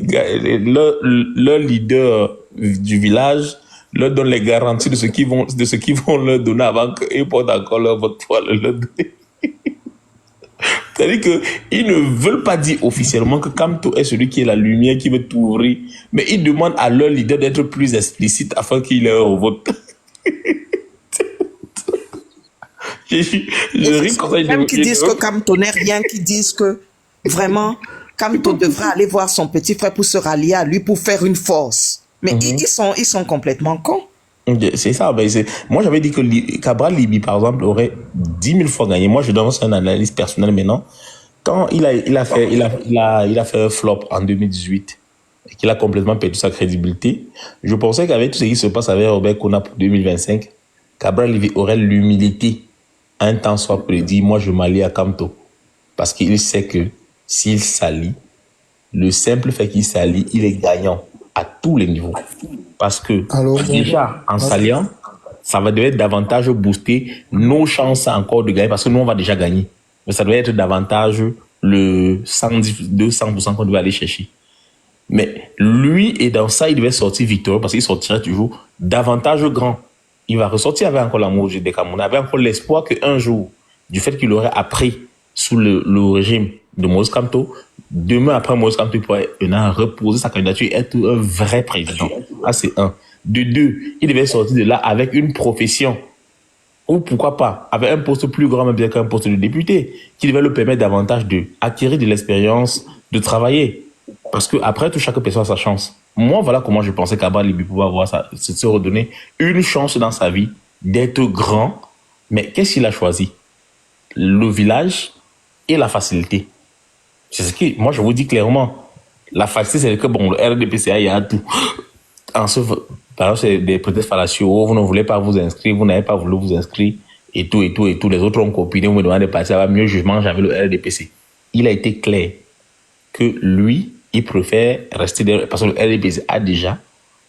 leur leader du village leur donne les garanties de ce qu'ils vont leur donner avant qu'ils portent encore leur vote pour leur donner. C'est-à-dire qu'ils ne veulent pas dire officiellement que Kamto est celui qui est la lumière, qui veut tout ouvrir, mais ils demandent à leur leader d'être plus explicite afin qu'il ait un vote. je ris comme ça. Même qui disent que Kamto n'est rien, qui disent que vraiment Kamto devrait aller voir son petit frère pour se rallier à lui, pour faire une force. Mais ils sont complètement cons. C'est ça. Moi, j'avais dit que Cabral Liby, par exemple, aurait 10 000 fois gagné. Moi, je donne une analyse personnelle maintenant. Quand il a fait un flop en 2018 et qu'il a complètement perdu sa crédibilité, je pensais qu'avec tout ce qui se passe avec Robert Kona pour 2025, Cabral Liby aurait l'humilité un temps soit pour lui dire, moi, je m'allie à Kamto. Parce qu'il sait que s'il s'allie, le simple fait qu'il s'allie, il est gagnant à tous les niveaux. Parce que déjà, en s'alliant, ça va devoir davantage booster nos chances encore de gagner, parce que nous, on va déjà gagner. Mais ça doit être davantage le 200% qu'on doit aller chercher. Mais lui, et dans ça, il devait sortir victorieux, parce qu'il sortirait toujours davantage grand. Il va ressortir avec encore l'amour des Camerounais, avec encore l'espoir qu'un jour, du fait qu'il aurait appris sous le régime de Moïse Kamto, demain après Moïse Kamto, il pourrait reposer sa candidature et être un vrai président. Ah, c'est un. De deux, il devait sortir de là avec une profession, ou pourquoi pas, avec un poste plus grand, même bien qu'un poste de député, qui devait le permettre davantage d'acquérir de l'expérience, de travailler. Parce que après tout, chaque personne a sa chance. Moi, voilà comment je pensais qu'Abba Libi pouvait avoir ça, se redonner une chance dans sa vie d'être grand. Mais qu'est-ce qu'il a choisi? Le village et la facilité. C'est ce qui, moi, je vous dis clairement, la facilité, c'est que bon, le RDPCA, il y a tout. En ce, par exemple, c'est des prétextes fallacieux. Oh, vous ne voulez pas vous inscrire, vous n'avez pas voulu vous inscrire, et tout. Les autres ont copié, vous me demandez de passer à mieux jugement, j'avais le RDPC. Il a été clair que lui, il préfère rester derrière, parce que le RDPC a déjà,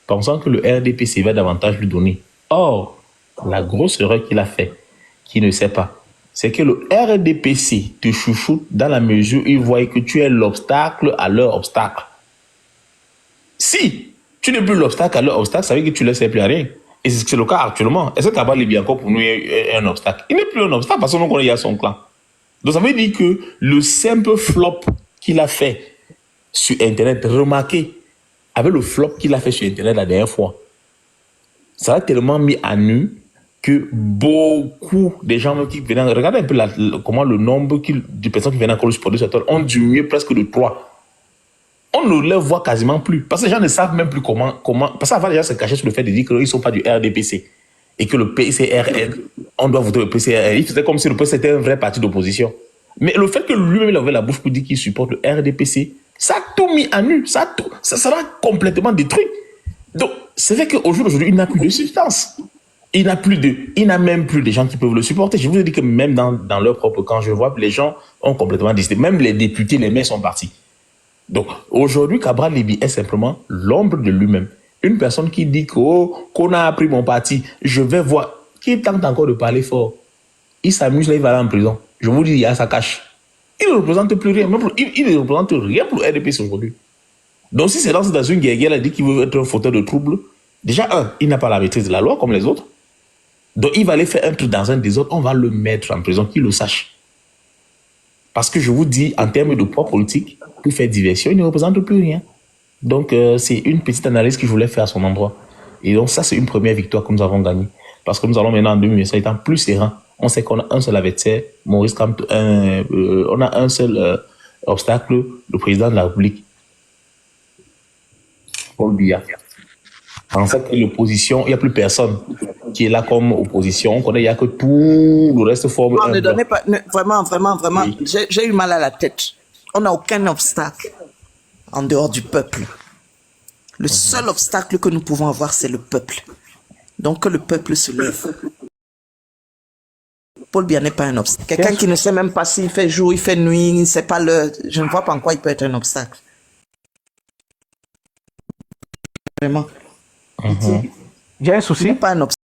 pensant que le RDPC va davantage lui donner. Or, la grosse erreur qu'il a fait, qu'il ne sait pas, c'est que le RDPC te chouchoute dans la mesure où il voit que tu es l'obstacle à leur obstacle. Si tu n'es plus l'obstacle à leur obstacle, ça veut dire que tu ne leur sers plus à rien. Et c'est le cas actuellement. Est-ce que Kabal Libi encore pour nous est un obstacle? Il n'est plus un obstacle parce qu'on connaît son clan. Donc ça veut dire que le simple flop qu'il a fait sur Internet, remarquez, avec le flop qu'il a fait sur Internet la dernière fois, ça a tellement mis à nu que beaucoup des gens qui venaient, regardez un peu comment le nombre de personnes qui venaient encore le supporter sur Twitter ont diminué presque de 3. On ne les voit quasiment plus. Parce que les gens ne savent même plus comment. Parce qu'avant, les gens se cachaient sur le fait de dire qu'ils ne sont pas du RDPC. Et que le PCRN, on doit voter le PCRN. C'était comme si le PCRN était un vrai parti d'opposition. Mais le fait que lui-même il avait la bouche pour dire qu'il supporte le RDPC, ça a tout mis à nu. Ça l'a complètement détruit. Donc, c'est vrai qu'aujourd'hui, il n'a plus de substance. Il n'a même plus de gens qui peuvent le supporter. Je vous ai dit que même dans leur propre camp, je vois que les gens ont complètement décidé. Même les députés, les maires sont partis. Donc, aujourd'hui, Cabral Libi est simplement l'ombre de lui-même. Une personne qui dit qu'on a appris mon parti, je vais voir, qui tente encore de parler fort. Il s'amuse là, il va aller en prison. Je vous dis, il y a sa cache. Il ne représente plus rien. Il ne représente rien pour le RDPC aujourd'hui. Donc, si c'est dans une guerre, il a dit qu'il veut être un fauteur de troubles. Déjà, il n'a pas la maîtrise de la loi comme les autres. Donc, il va aller faire un truc dans un désordre, on va le mettre en prison, qu'il le sache. Parce que je vous dis, en termes de poids politique, pour faire diversion, il ne représente plus rien. Donc, c'est une petite analyse que je voulais faire à son endroit. Et donc, ça, c'est une première victoire que nous avons gagnée. Parce que nous allons maintenant en 2025 étant plus serein. On sait qu'on a un seul adversaire, Maurice Kamto, on a un seul obstacle, le président de la République, Paul Biya. En fait, l'opposition, il n'y a plus personne qui est là comme opposition. On connaît, il n'y a que tout le reste forme. Non, ne donnez pas, vraiment. Oui. J'ai eu mal à la tête. On n'a aucun obstacle en dehors du peuple. Le seul obstacle que nous pouvons avoir, c'est le peuple. Donc que le peuple se lève. Paul Biya n'est pas un obstacle. Quelqu'un qui ne sait même pas s'il fait jour, il fait nuit, il ne sait pas l'heure. Je ne vois pas en quoi il peut être un obstacle. Vraiment. J'ai un souci. Il n'est pas un obstacle.